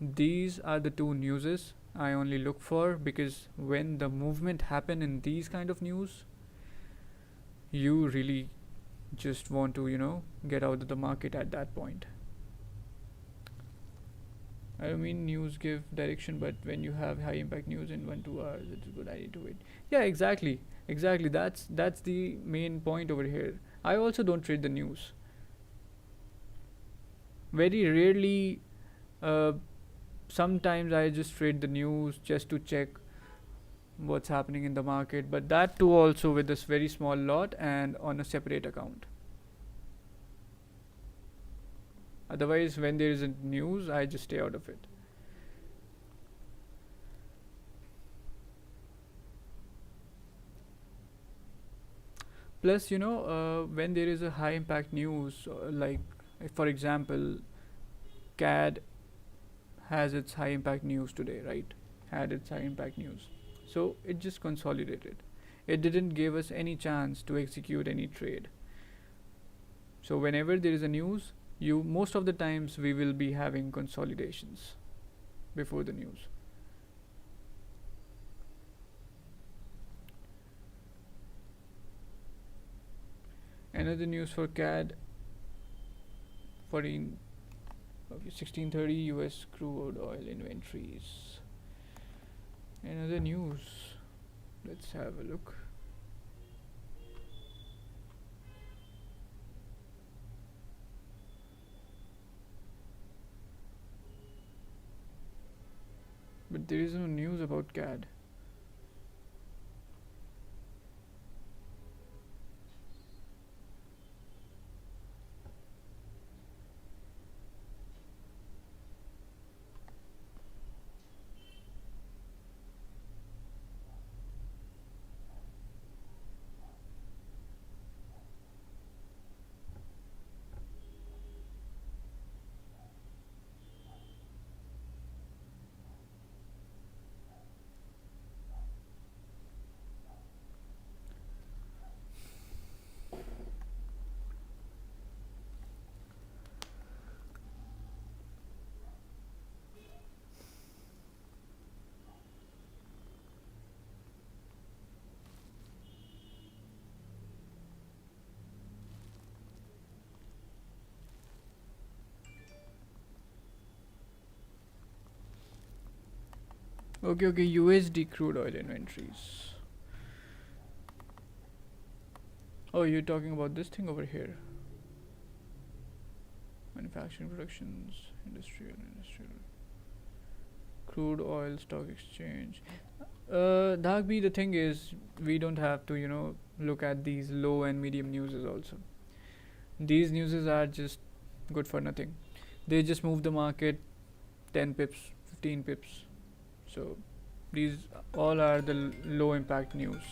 These are the two newses I only look for, because when the movement happen in these kind of news, you really just want to get out of the market at that point. I don't mean news give direction, but when you have high impact news in 1 2 hours, it's a good idea to wait. Yeah, exactly. That's the main point over here. I also don't trade the news. Very rarely. Uh, Sometimes I just trade the news just to check what's happening in the market, but that too also with this very small lot and on a separate account. Otherwise, when there isn't news, I just stay out of it. Plus, when there is a high impact news, like for example, CAD has its high impact news today, right? Had its high impact news. So it just consolidated. It didn't give us any chance to execute any trade. So whenever there is a news, you most of the times we will be having consolidations before the news. Another news for CAD 14 okay, 1630 US crude oil inventories. Another news. Let's have a look. But there is no news about CAD. Okay, USD crude oil inventories. Oh, you're talking about this thing over here. Manufacturing, productions, industrial, crude oil stock exchange. Dagbi, the thing is, we don't have to, look at these low and medium newses also. These newses are just good for nothing. They just move the market 10 pips, 15 pips. So these all are the low impact news.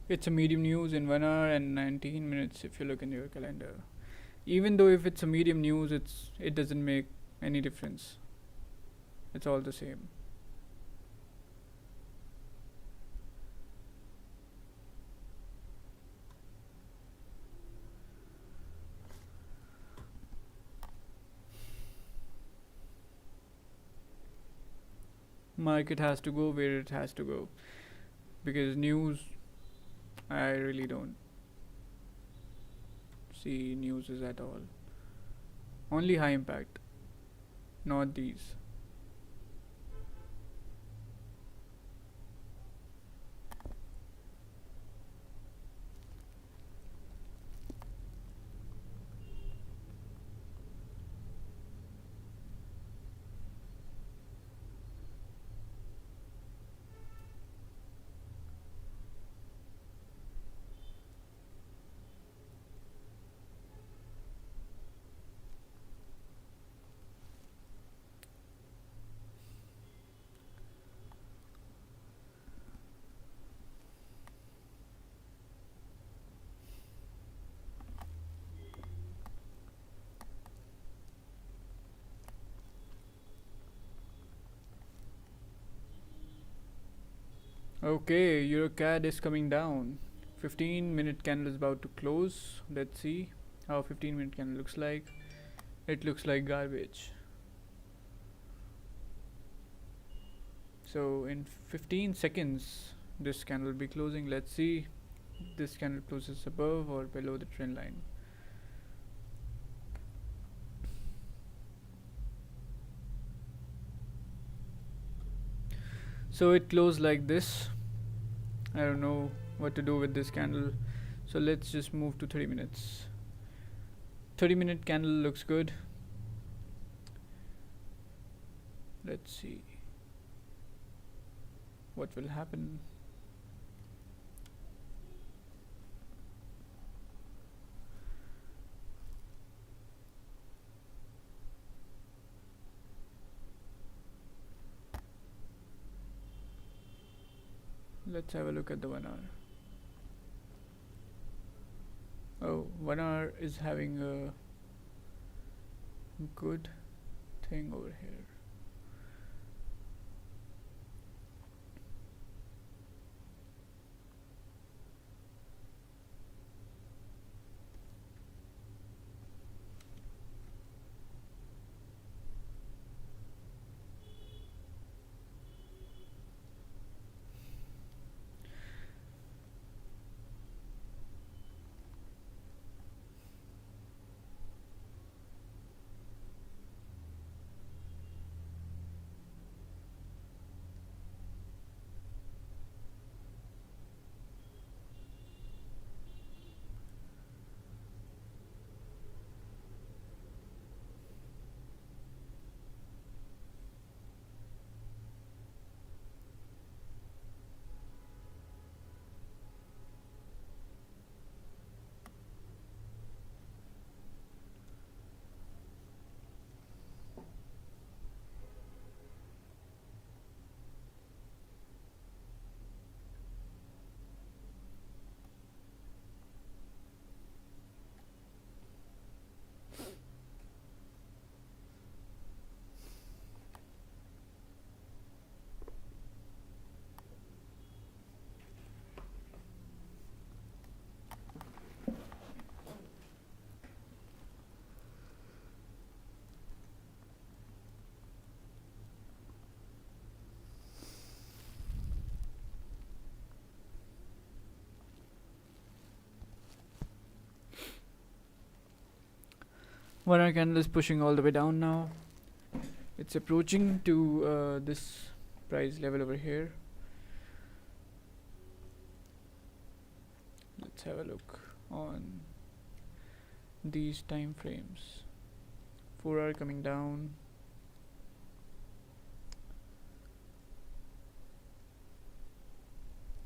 It's a medium news in 1 hour and 19 minutes if you look in your calendar. Even though if it's a medium news, it doesn't make any difference. It's all the same. Market has to go where it has to go, because news, I really don't see news is at all. Only high impact, not these. Okay, your CAD is coming down. 15-minute candle is about to close. Let's see how 15-minute candle looks like. It looks like garbage. So in 15 seconds this candle will be closing. Let's see this candle closes above or below the trend line. So it closed like this. I don't know what to do with this candle, so let's just move to 30 minutes. 30-minute candle looks good. Let's see what will happen. Let's have a look at the 1 hour. Oh, 1 hour is having a good thing over here. One hour candle is pushing all the way down now. It's approaching to this price level over here. Let's have a look on these time frames. 4 hour coming down.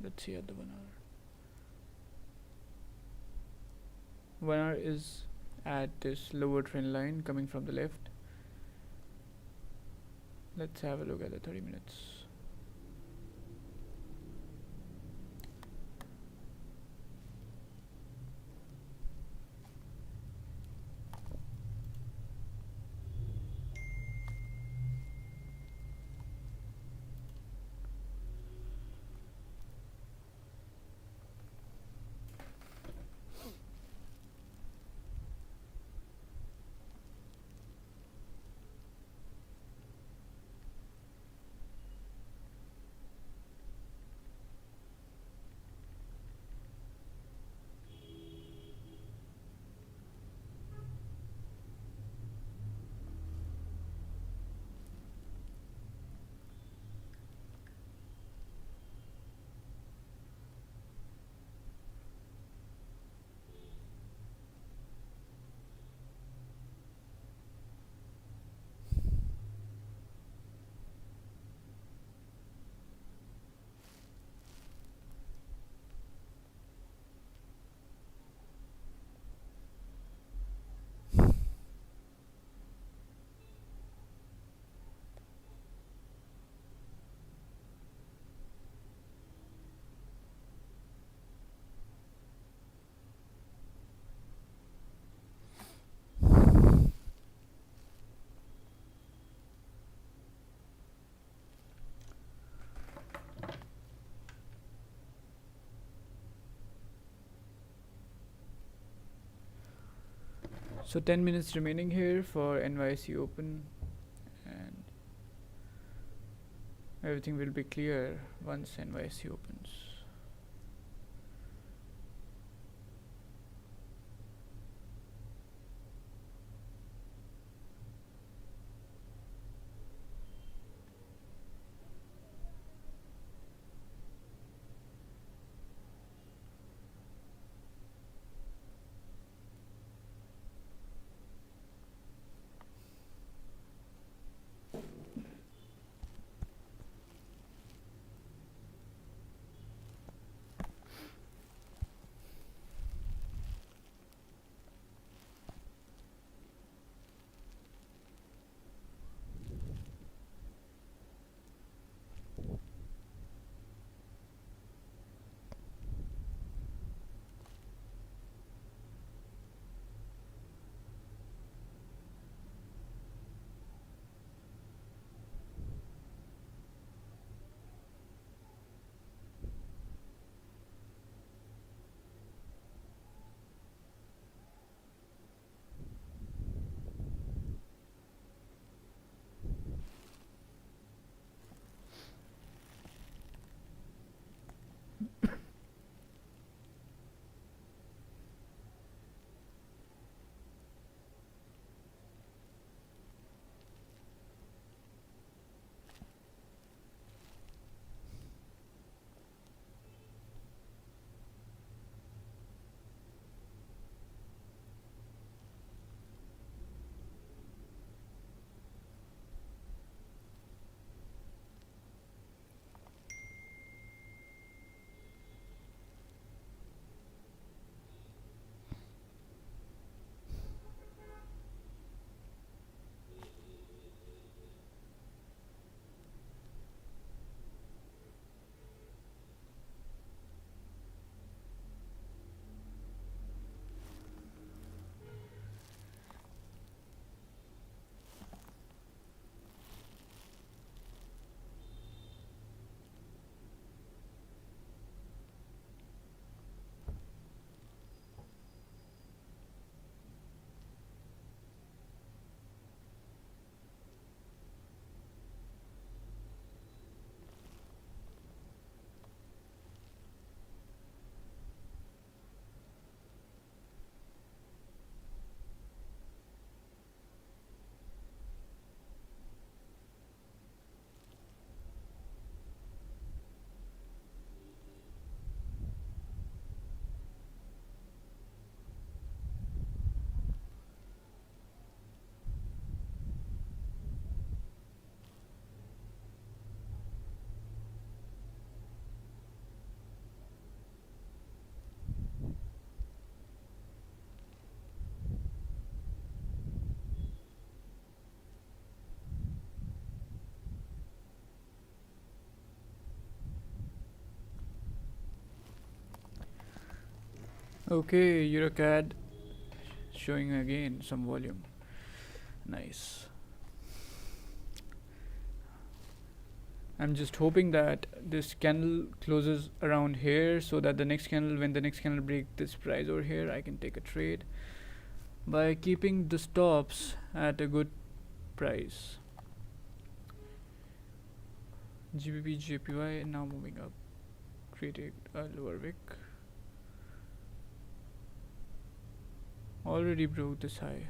Let's see at the 1 hour. 1 hour is at this lower trend line coming from the left. Let's have a look at the 30 minutes. So 10 minutes remaining here for NYSE open, and everything will be clear once NYSE opens. Okay, EuroCAD showing again some volume. Nice. I'm just hoping that this candle closes around here so that the next candle, when the next candle break this price over here, I can take a trade by keeping the stops at a good price. GBP JPY now moving up, creating a lower wick. Already broke this high.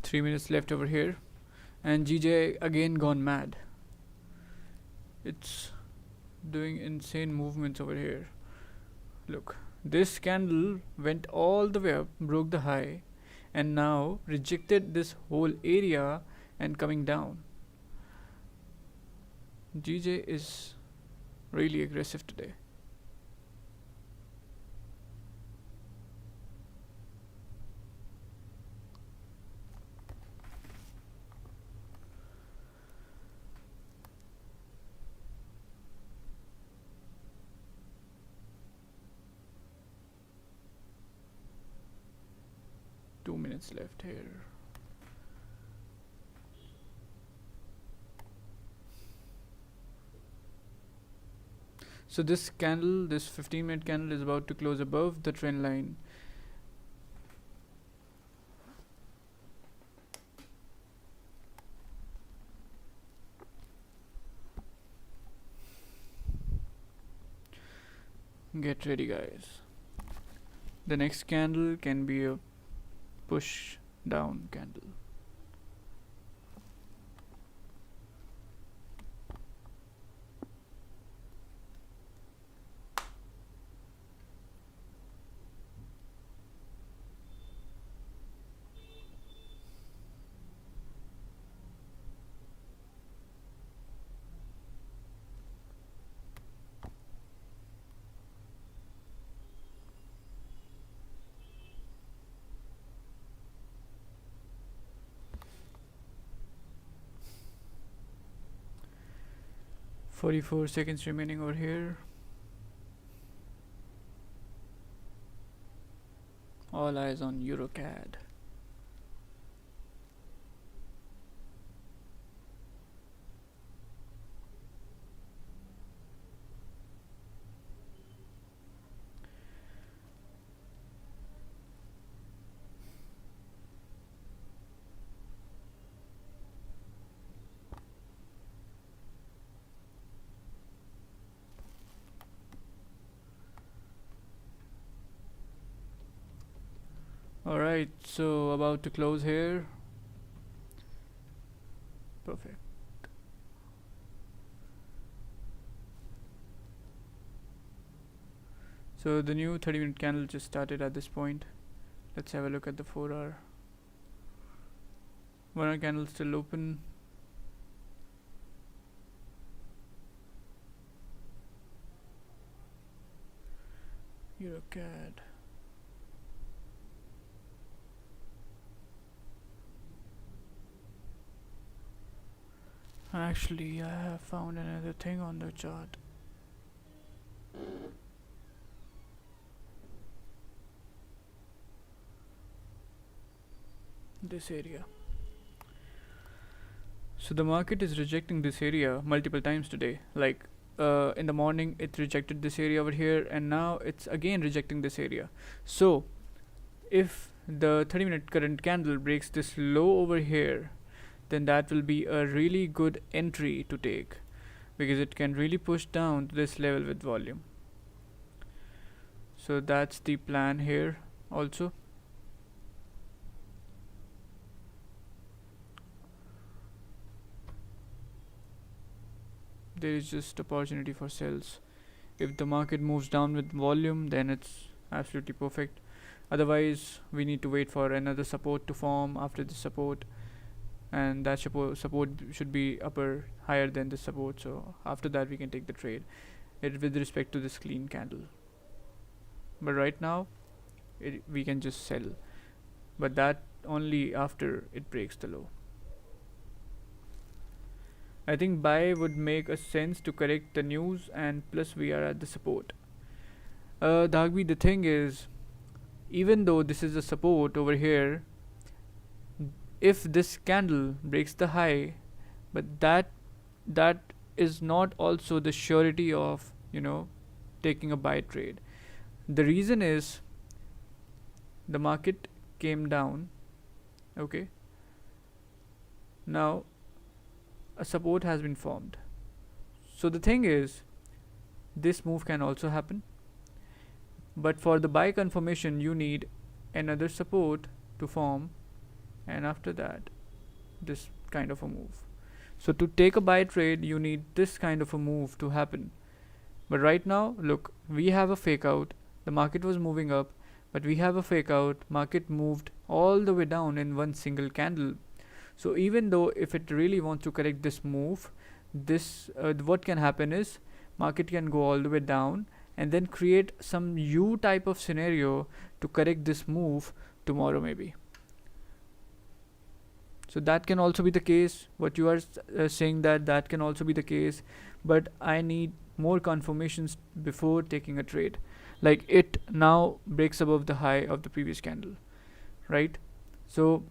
3 minutes left over here, and GJ again gone mad. It's doing insane movements over here. Look, this candle went all the way up, broke the high, and now rejected this whole area and coming down. GJ is really aggressive today. Two minutes left here. So this candle, this 15-minute candle, is about to close above the trend line. Get ready, guys. The next candle can be a push down candle. Forty-four seconds remaining over here. All eyes on EuroCAD. Alright, so about to close here. Perfect. So the new 30-minute candle just started at this point. Let's have a look at the 4-hour. 1-hour candle still open. EuroCAD. Actually, I have found another thing on the chart. This area. So the market is rejecting this area multiple times today. Like in the morning it rejected this area over here, and now it's again rejecting this area. So if the 30-minute current candle breaks this low over here, then that will be a really good entry to take, because it can really push down to this level with volume. So that's the plan here also. There is just opportunity for sales. If the market moves down with volume, then it's absolutely perfect. Otherwise, we need to wait for another support to form after the support, and that support should be higher than the support. So after that we can take the trade with respect to this clean candle. But right now we can just sell, but that only after it breaks the low. I think buy would make a sense to correct the news, and plus we are at the support. Dagbi, the thing is, even though this is a support over here, if this candle breaks the high, but that is not also the surety of taking a buy trade. The reason is the market came down. Okay, now a support has been formed. So the thing is, this move can also happen, but for the buy confirmation you need another support to form, and after that this kind of a move. So to take a buy trade, you need this kind of a move to happen. But right now, look, we have a fake out. The market was moving up, but we have a fake out. Market moved all the way down in one single candle. So even though if it really wants to correct this move, this what can happen is market can go all the way down and then create some U type of scenario to correct this move tomorrow maybe. So that can also be the case. What you are saying, that can also be the case, but I need more confirmations before taking a trade. Like it now breaks above the high of the previous candle, right? So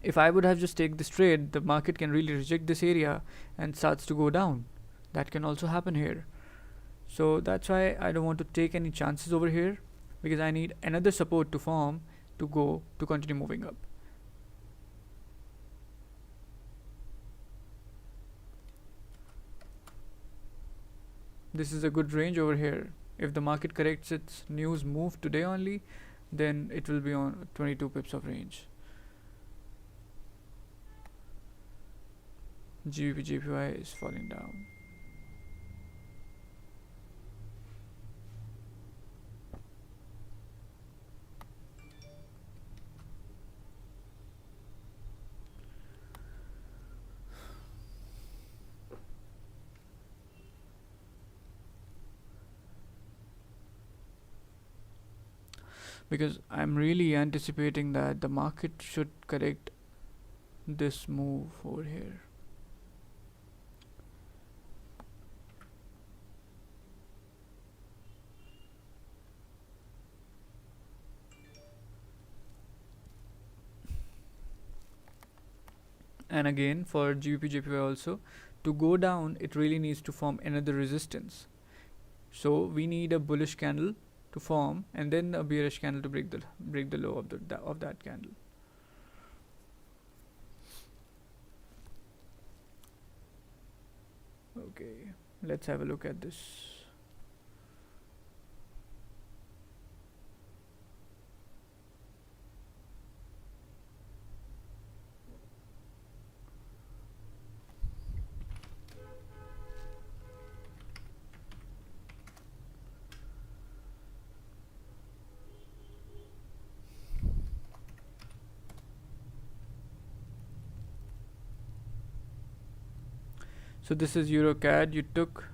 if I would have just take this trade, the market can really reject this area and starts to go down. That can also happen here. So that's why I don't want to take any chances over here, because I need another support to form to continue moving up. This is a good range over here. If the market corrects its news move today only, then it will be on 22 pips of range. GBP JPY is falling down. Because I'm really anticipating that the market should correct this move over here. And again for GBP JPY also, to go down it really needs to form another resistance. So we need a bullish candle to form and then a bearish candle to break the low of that candle. Okay, let's have a look at this. So this is EuroCAD. You took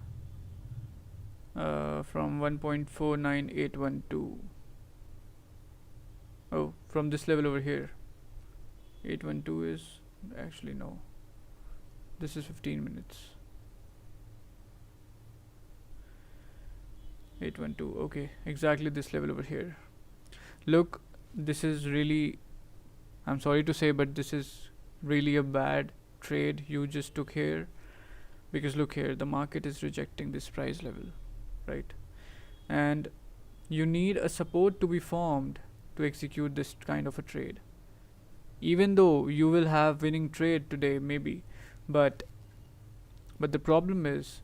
from 1.49812. Oh, from this level over here. 812 is actually no. This is 15 minutes. 812. Okay, exactly this level over here. Look, this is really, I'm sorry to say, but this is really a bad trade you just took here. Because look here, the market is rejecting this price level, right? And you need a support to be formed to execute this kind of a trade. Even though you will have winning trade today maybe, but the problem is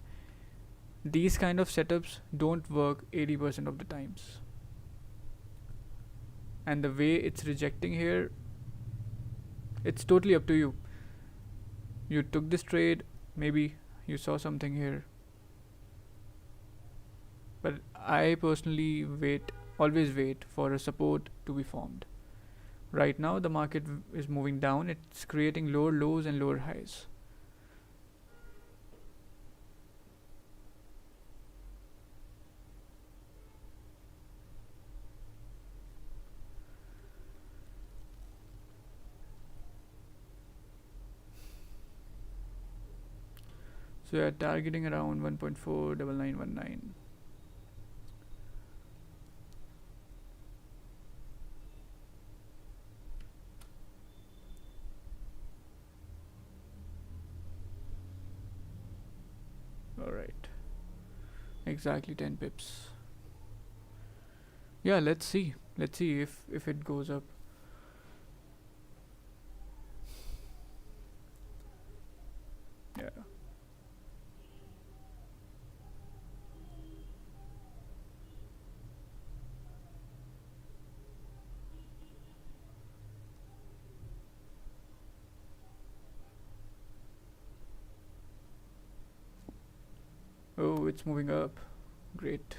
these kind of setups don't work 80% of the times. And the way it's rejecting here, it's totally up to you. You took this trade, maybe you saw something here, but I personally always wait for a support to be formed. Right now the market is moving down. It's creating lower lows and lower highs. So we are targeting around 1.49919. Alright. Exactly 10 pips. Yeah, let's see. Let's see if it goes up. Yeah. Oh, it's moving up. Great.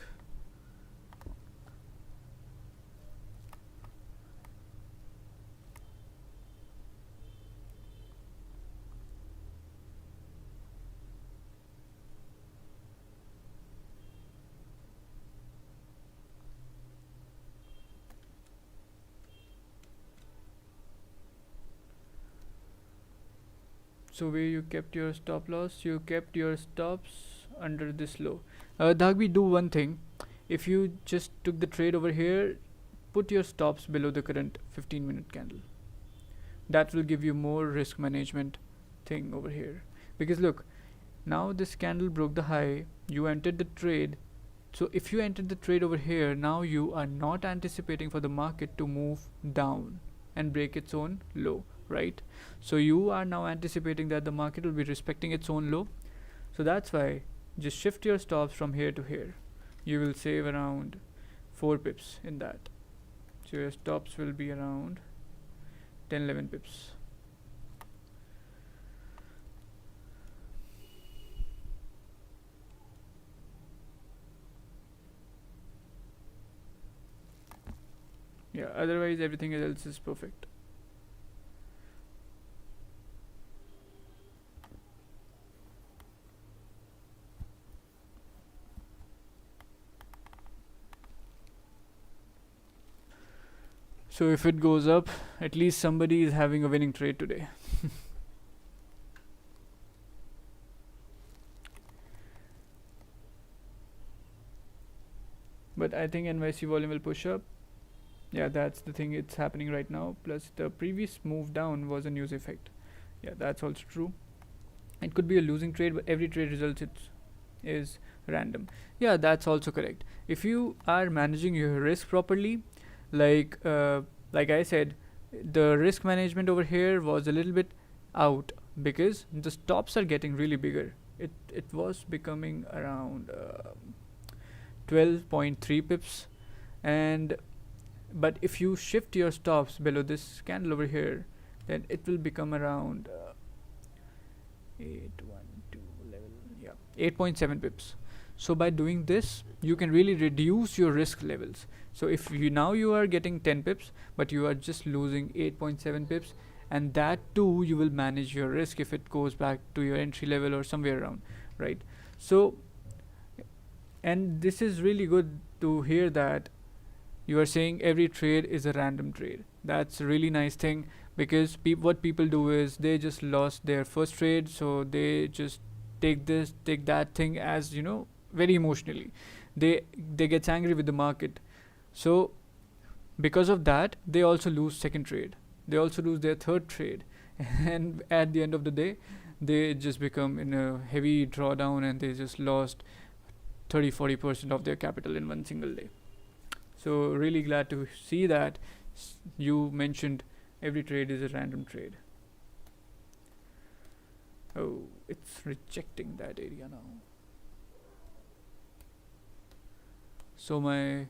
So where you kept your stop loss, you kept your stops under this low. Dagbi, do one thing. If you just took the trade over here, put your stops below the current 15-minute candle. That will give you more risk management thing over here. Because look, now this candle broke the high, you entered the trade. So if you entered the trade over here, now you are not anticipating for the market to move down and break its own low, right? So you are now anticipating that the market will be respecting its own low. So that's why just shift your stops from here to here. You will save around 4 pips in that. So your stops will be around 10-11 pips. Yeah, otherwise everything else is perfect. So if it goes up, at least somebody is having a winning trade today. But I think NYC volume will push up. Yeah, that's the thing, it's happening right now. Plus the previous move down was a news effect. Yeah, that's also true. It could be a losing trade, but every trade result is random. Yeah, that's also correct. If you are managing your risk properly, like I said, the risk management over here was a little bit out because the stops are getting really bigger. It was becoming around 12.3 pips, and but if you shift your stops below this candle over here, then it will become around 8.7 pips. So by doing this, you can really reduce your risk levels. So if you are getting 10 pips, but you are just losing 8.7 pips, and that too you will manage your risk if it goes back to your entry level or somewhere around, right? So, and this is really good to hear that you are saying every trade is a random trade. That's a really nice thing, because what people do is they just lost their first trade, so they just take that thing as, very emotionally. They get angry with the market. So because of that, they also lose second trade. They also lose their third trade, and at the end of the day, they just become in a heavy drawdown, and they just lost 30-40% of their capital in one single day. So really glad to see that you mentioned every trade is a random trade. Oh, it's rejecting that area now. So my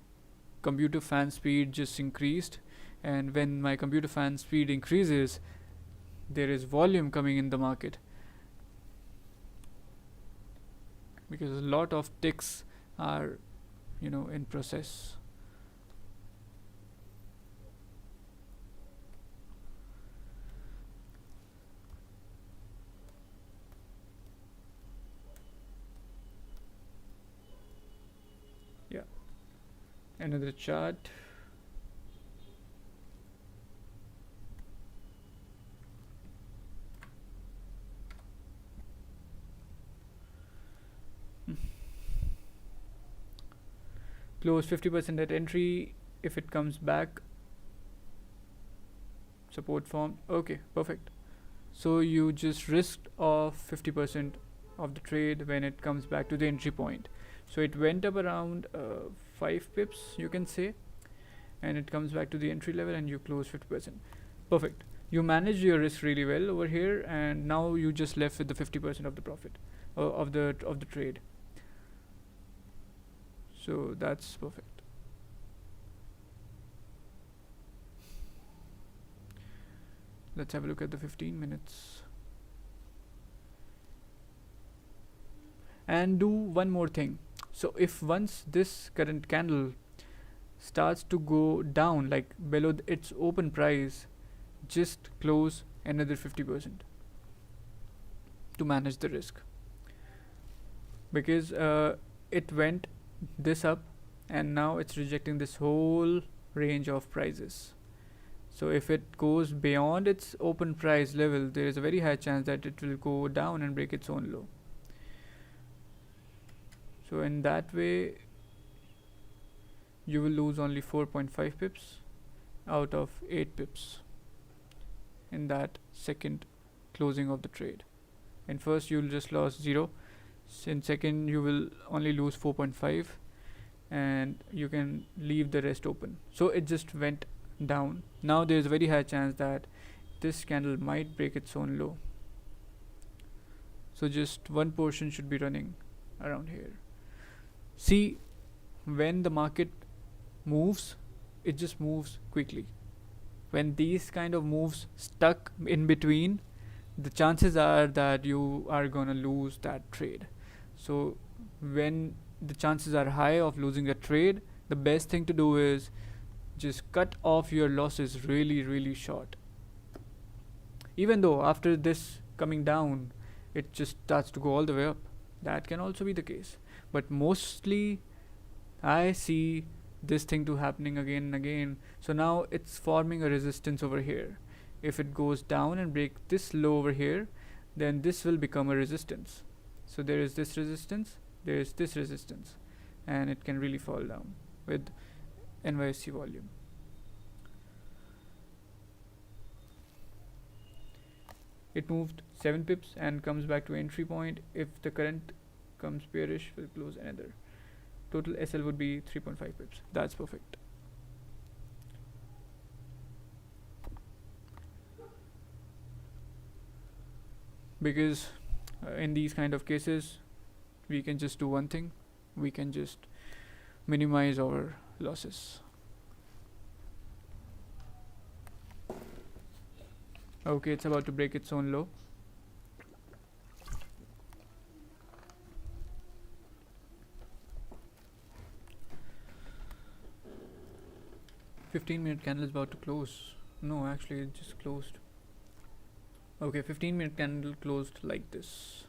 computer fan speed just increased, and when my computer fan speed increases, there is volume coming in the market, because a lot of ticks are in process. Yeah, another chart. Close 50% at entry. If it comes back, support form. Okay, perfect. So you just risked off 50% of the trade when it comes back to the entry point. So it went up around 5 pips, you can say, and it comes back to the entry level, and you close 50%. Perfect. You managed your risk really well over here, and now you just left with the 50% of the profit of the trade. So that's perfect. Let's have a look at the 15 minutes. And do one more thing. So if once this current candle starts to go down, like below its open price, just close another 50% to manage the risk, because it went this up and now it's rejecting this whole range of prices. So if it goes beyond its open price level, there is a very high chance that it will go down and break its own low. So in that way, you will lose only 4.5 pips out of 8 pips in that second closing of the trade. In first, you will just lose 0. In second, you will only lose 4.5, and you can leave the rest open. So it just went down. Now there is a very high chance that this candle might break its own low. So just one portion should be running around here. See, when the market moves, it just moves quickly. When these kind of moves stuck in between, the chances are that you are gonna lose that trade. So when the chances are high of losing a trade, the best thing to do is just cut off your losses really short. Even though after this coming down, it just starts to go all the way up. That can also be the case. But mostly I see this thing to happening again and again. So now it's forming a resistance over here. If it goes down and break this low over here, then this will become a resistance. So there is this resistance, there is this resistance, and it can really fall down with NYSE volume. It moved 7 pips and comes back to entry point. If the current comes bearish, we'll close another. Total SL would be 3.5 pips. That's perfect. Because in these kind of cases, we can just do one thing. We can just minimize our losses. Okay, it's about to break its own low. "15-minute candle is about to close." No, actually it just closed. Okay, 15-minute candle closed like this.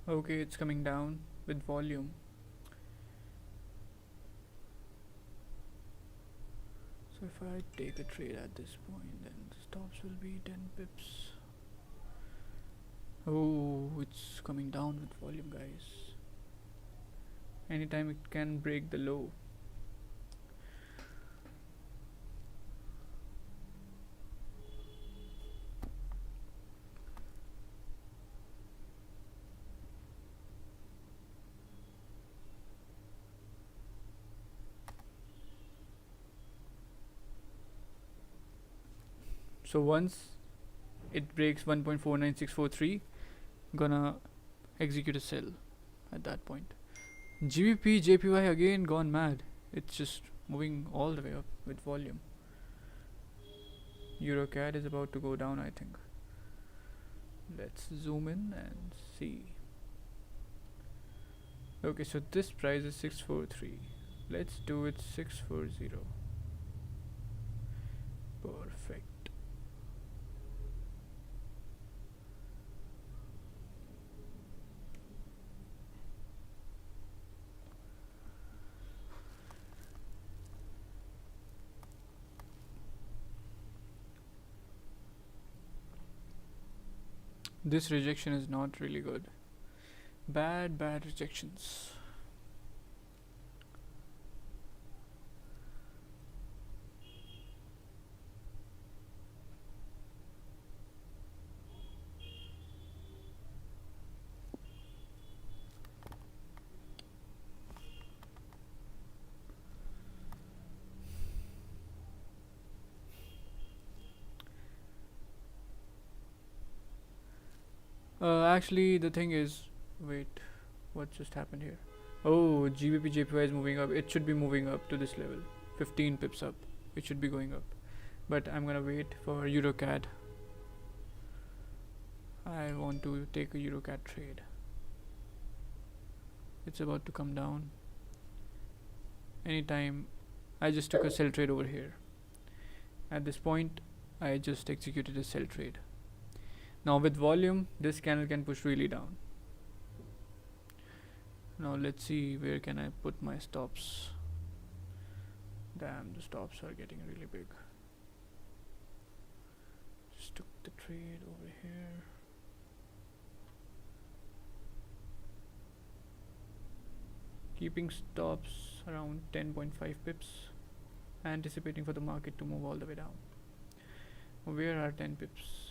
Okay, it's coming down with volume. So if I take a trade at this point, then the stops will be 10 pips. Oh, it's coming down with volume, guys. Anytime it can break the low. So once it breaks 1.49643, gonna execute a sell at that point. GBP JPY again gone mad. It's just moving all the way up with volume. EuroCAD is about to go down, I think. Let's zoom in and see. Okay, so this price is 643. Let's do it 640. Perfect. This rejection is not really good. Bad rejections. Actually, the thing is, wait, what just happened here? Oh, GBP JPY is moving up. It should be moving up to this level, 15 pips up. It should be going up, but I'm gonna wait for EuroCAD. I want to take a EuroCAD trade. It's about to come down. Anytime, I just took a sell trade over here. At this point, I just executed a sell trade. Now with volume, this candle can push really down. Now let's see, where can I put my stops? Damn, the stops are getting really big. Just took the trade over here. Keeping stops around 10.5 pips, anticipating for the market to move all the way down. Where are 10 pips?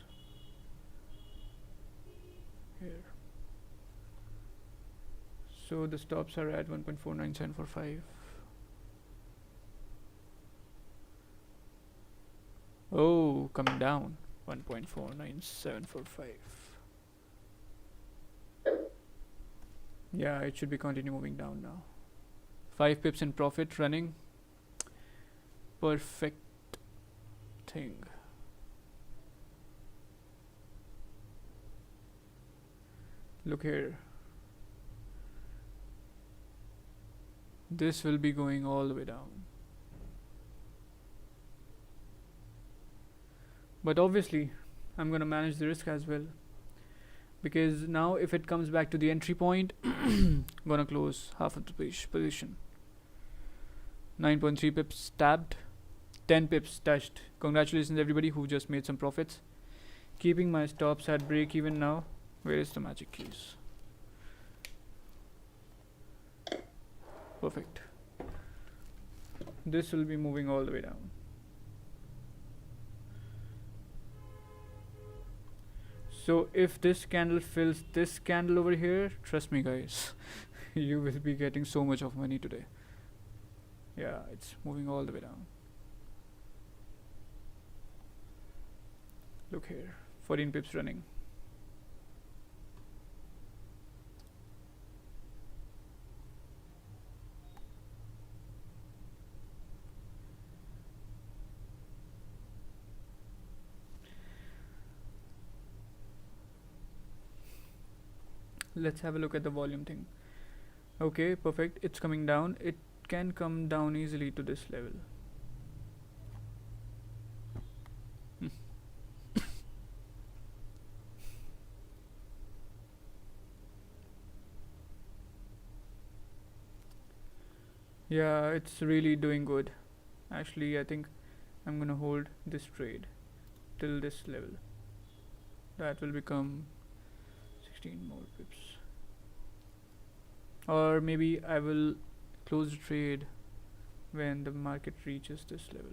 Here. So the stops are at 1.49745. Oh, coming down, 1.49745. Yeah, it should be continue moving down now. 5 pips in profit running. Perfect thing. Look here. This will be going all the way down. But obviously, I'm gonna manage the risk as well. Because now if it comes back to the entry point, gonna close half of the position. 9.3 pips tapped, 10 pips touched. Congratulations everybody who just made some profits. Keeping my stops at break even now. Where is the magic keys? Perfect. This will be moving all the way down. So if this candle fills this candle over here, trust me guys, you will be getting so much of money today. Yeah, it's moving all the way down. Look here, 14 pips running. Let's have a look at the volume thing. Okay, perfect. It's coming down. It can come down easily to this level. Yeah, it's really doing good. Actually, I think I'm gonna hold this trade till this level. That will become 16 more pips. Or maybe I will close the trade when the market reaches this level.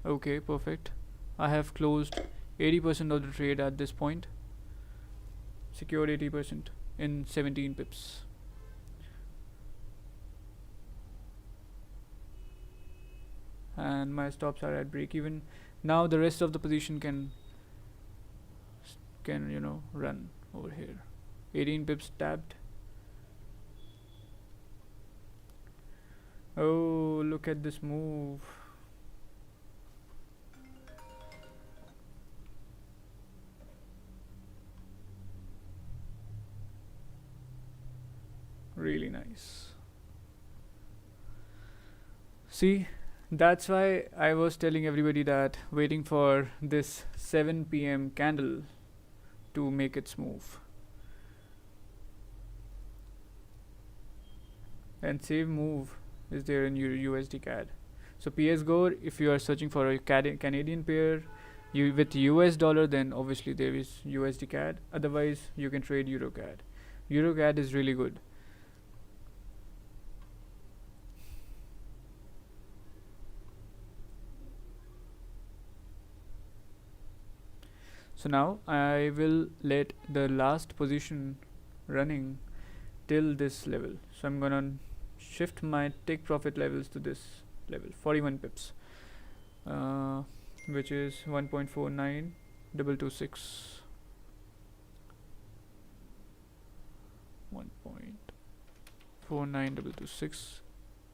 Okay, perfect. I have closed 80% of the trade at this point. Secured 80% in 17 pips. And my stops are at break even. Now the rest of the position can run over here. 18 pips tapped. Oh, look at this move. Really nice. See, that's why I was telling everybody that waiting for this 7 p.m. candle to make its move. And same move is there in your USD CAD. So PS Gore, if you are searching for a Canadian pair with US dollar, then obviously there is USD CAD. Otherwise, you can trade Euro CAD. Euro CAD is really good. So now I will let the last position running till this level. So I'm gonna shift my take profit levels to this level, 41 pips. which is 1.49226. 1.49226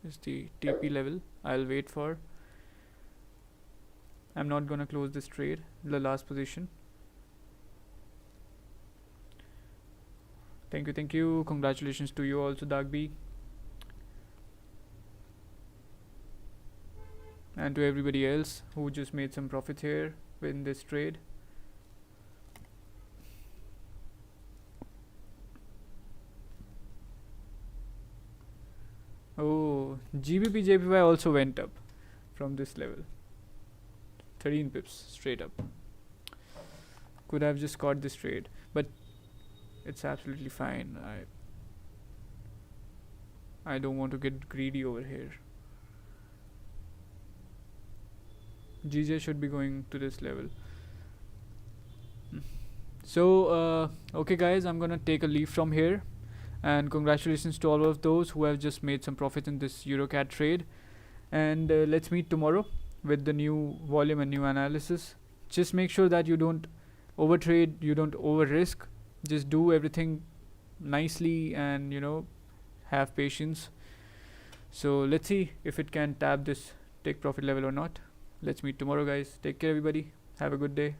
is the TP level I'll wait for. I'm not gonna close this trade, the last position. Thank you. Congratulations to you also, Dagby. And to everybody else who just made some profits here in this trade. Oh, GBP JPY also went up from this level. 13 pips straight up. Could have just caught this trade, but it's absolutely fine. I don't want to get greedy over here. GJ should be going to this level. So okay guys, I'm gonna take a leave from here, and congratulations to all of those who have just made some profit in this EuroCAD trade, and let's meet tomorrow with the new volume and new analysis. Just make sure that you don't overtrade, you don't over risk, just do everything nicely and have patience. So let's see if it can tap this take profit level or not. Let's meet tomorrow guys. Take care everybody, have a good day.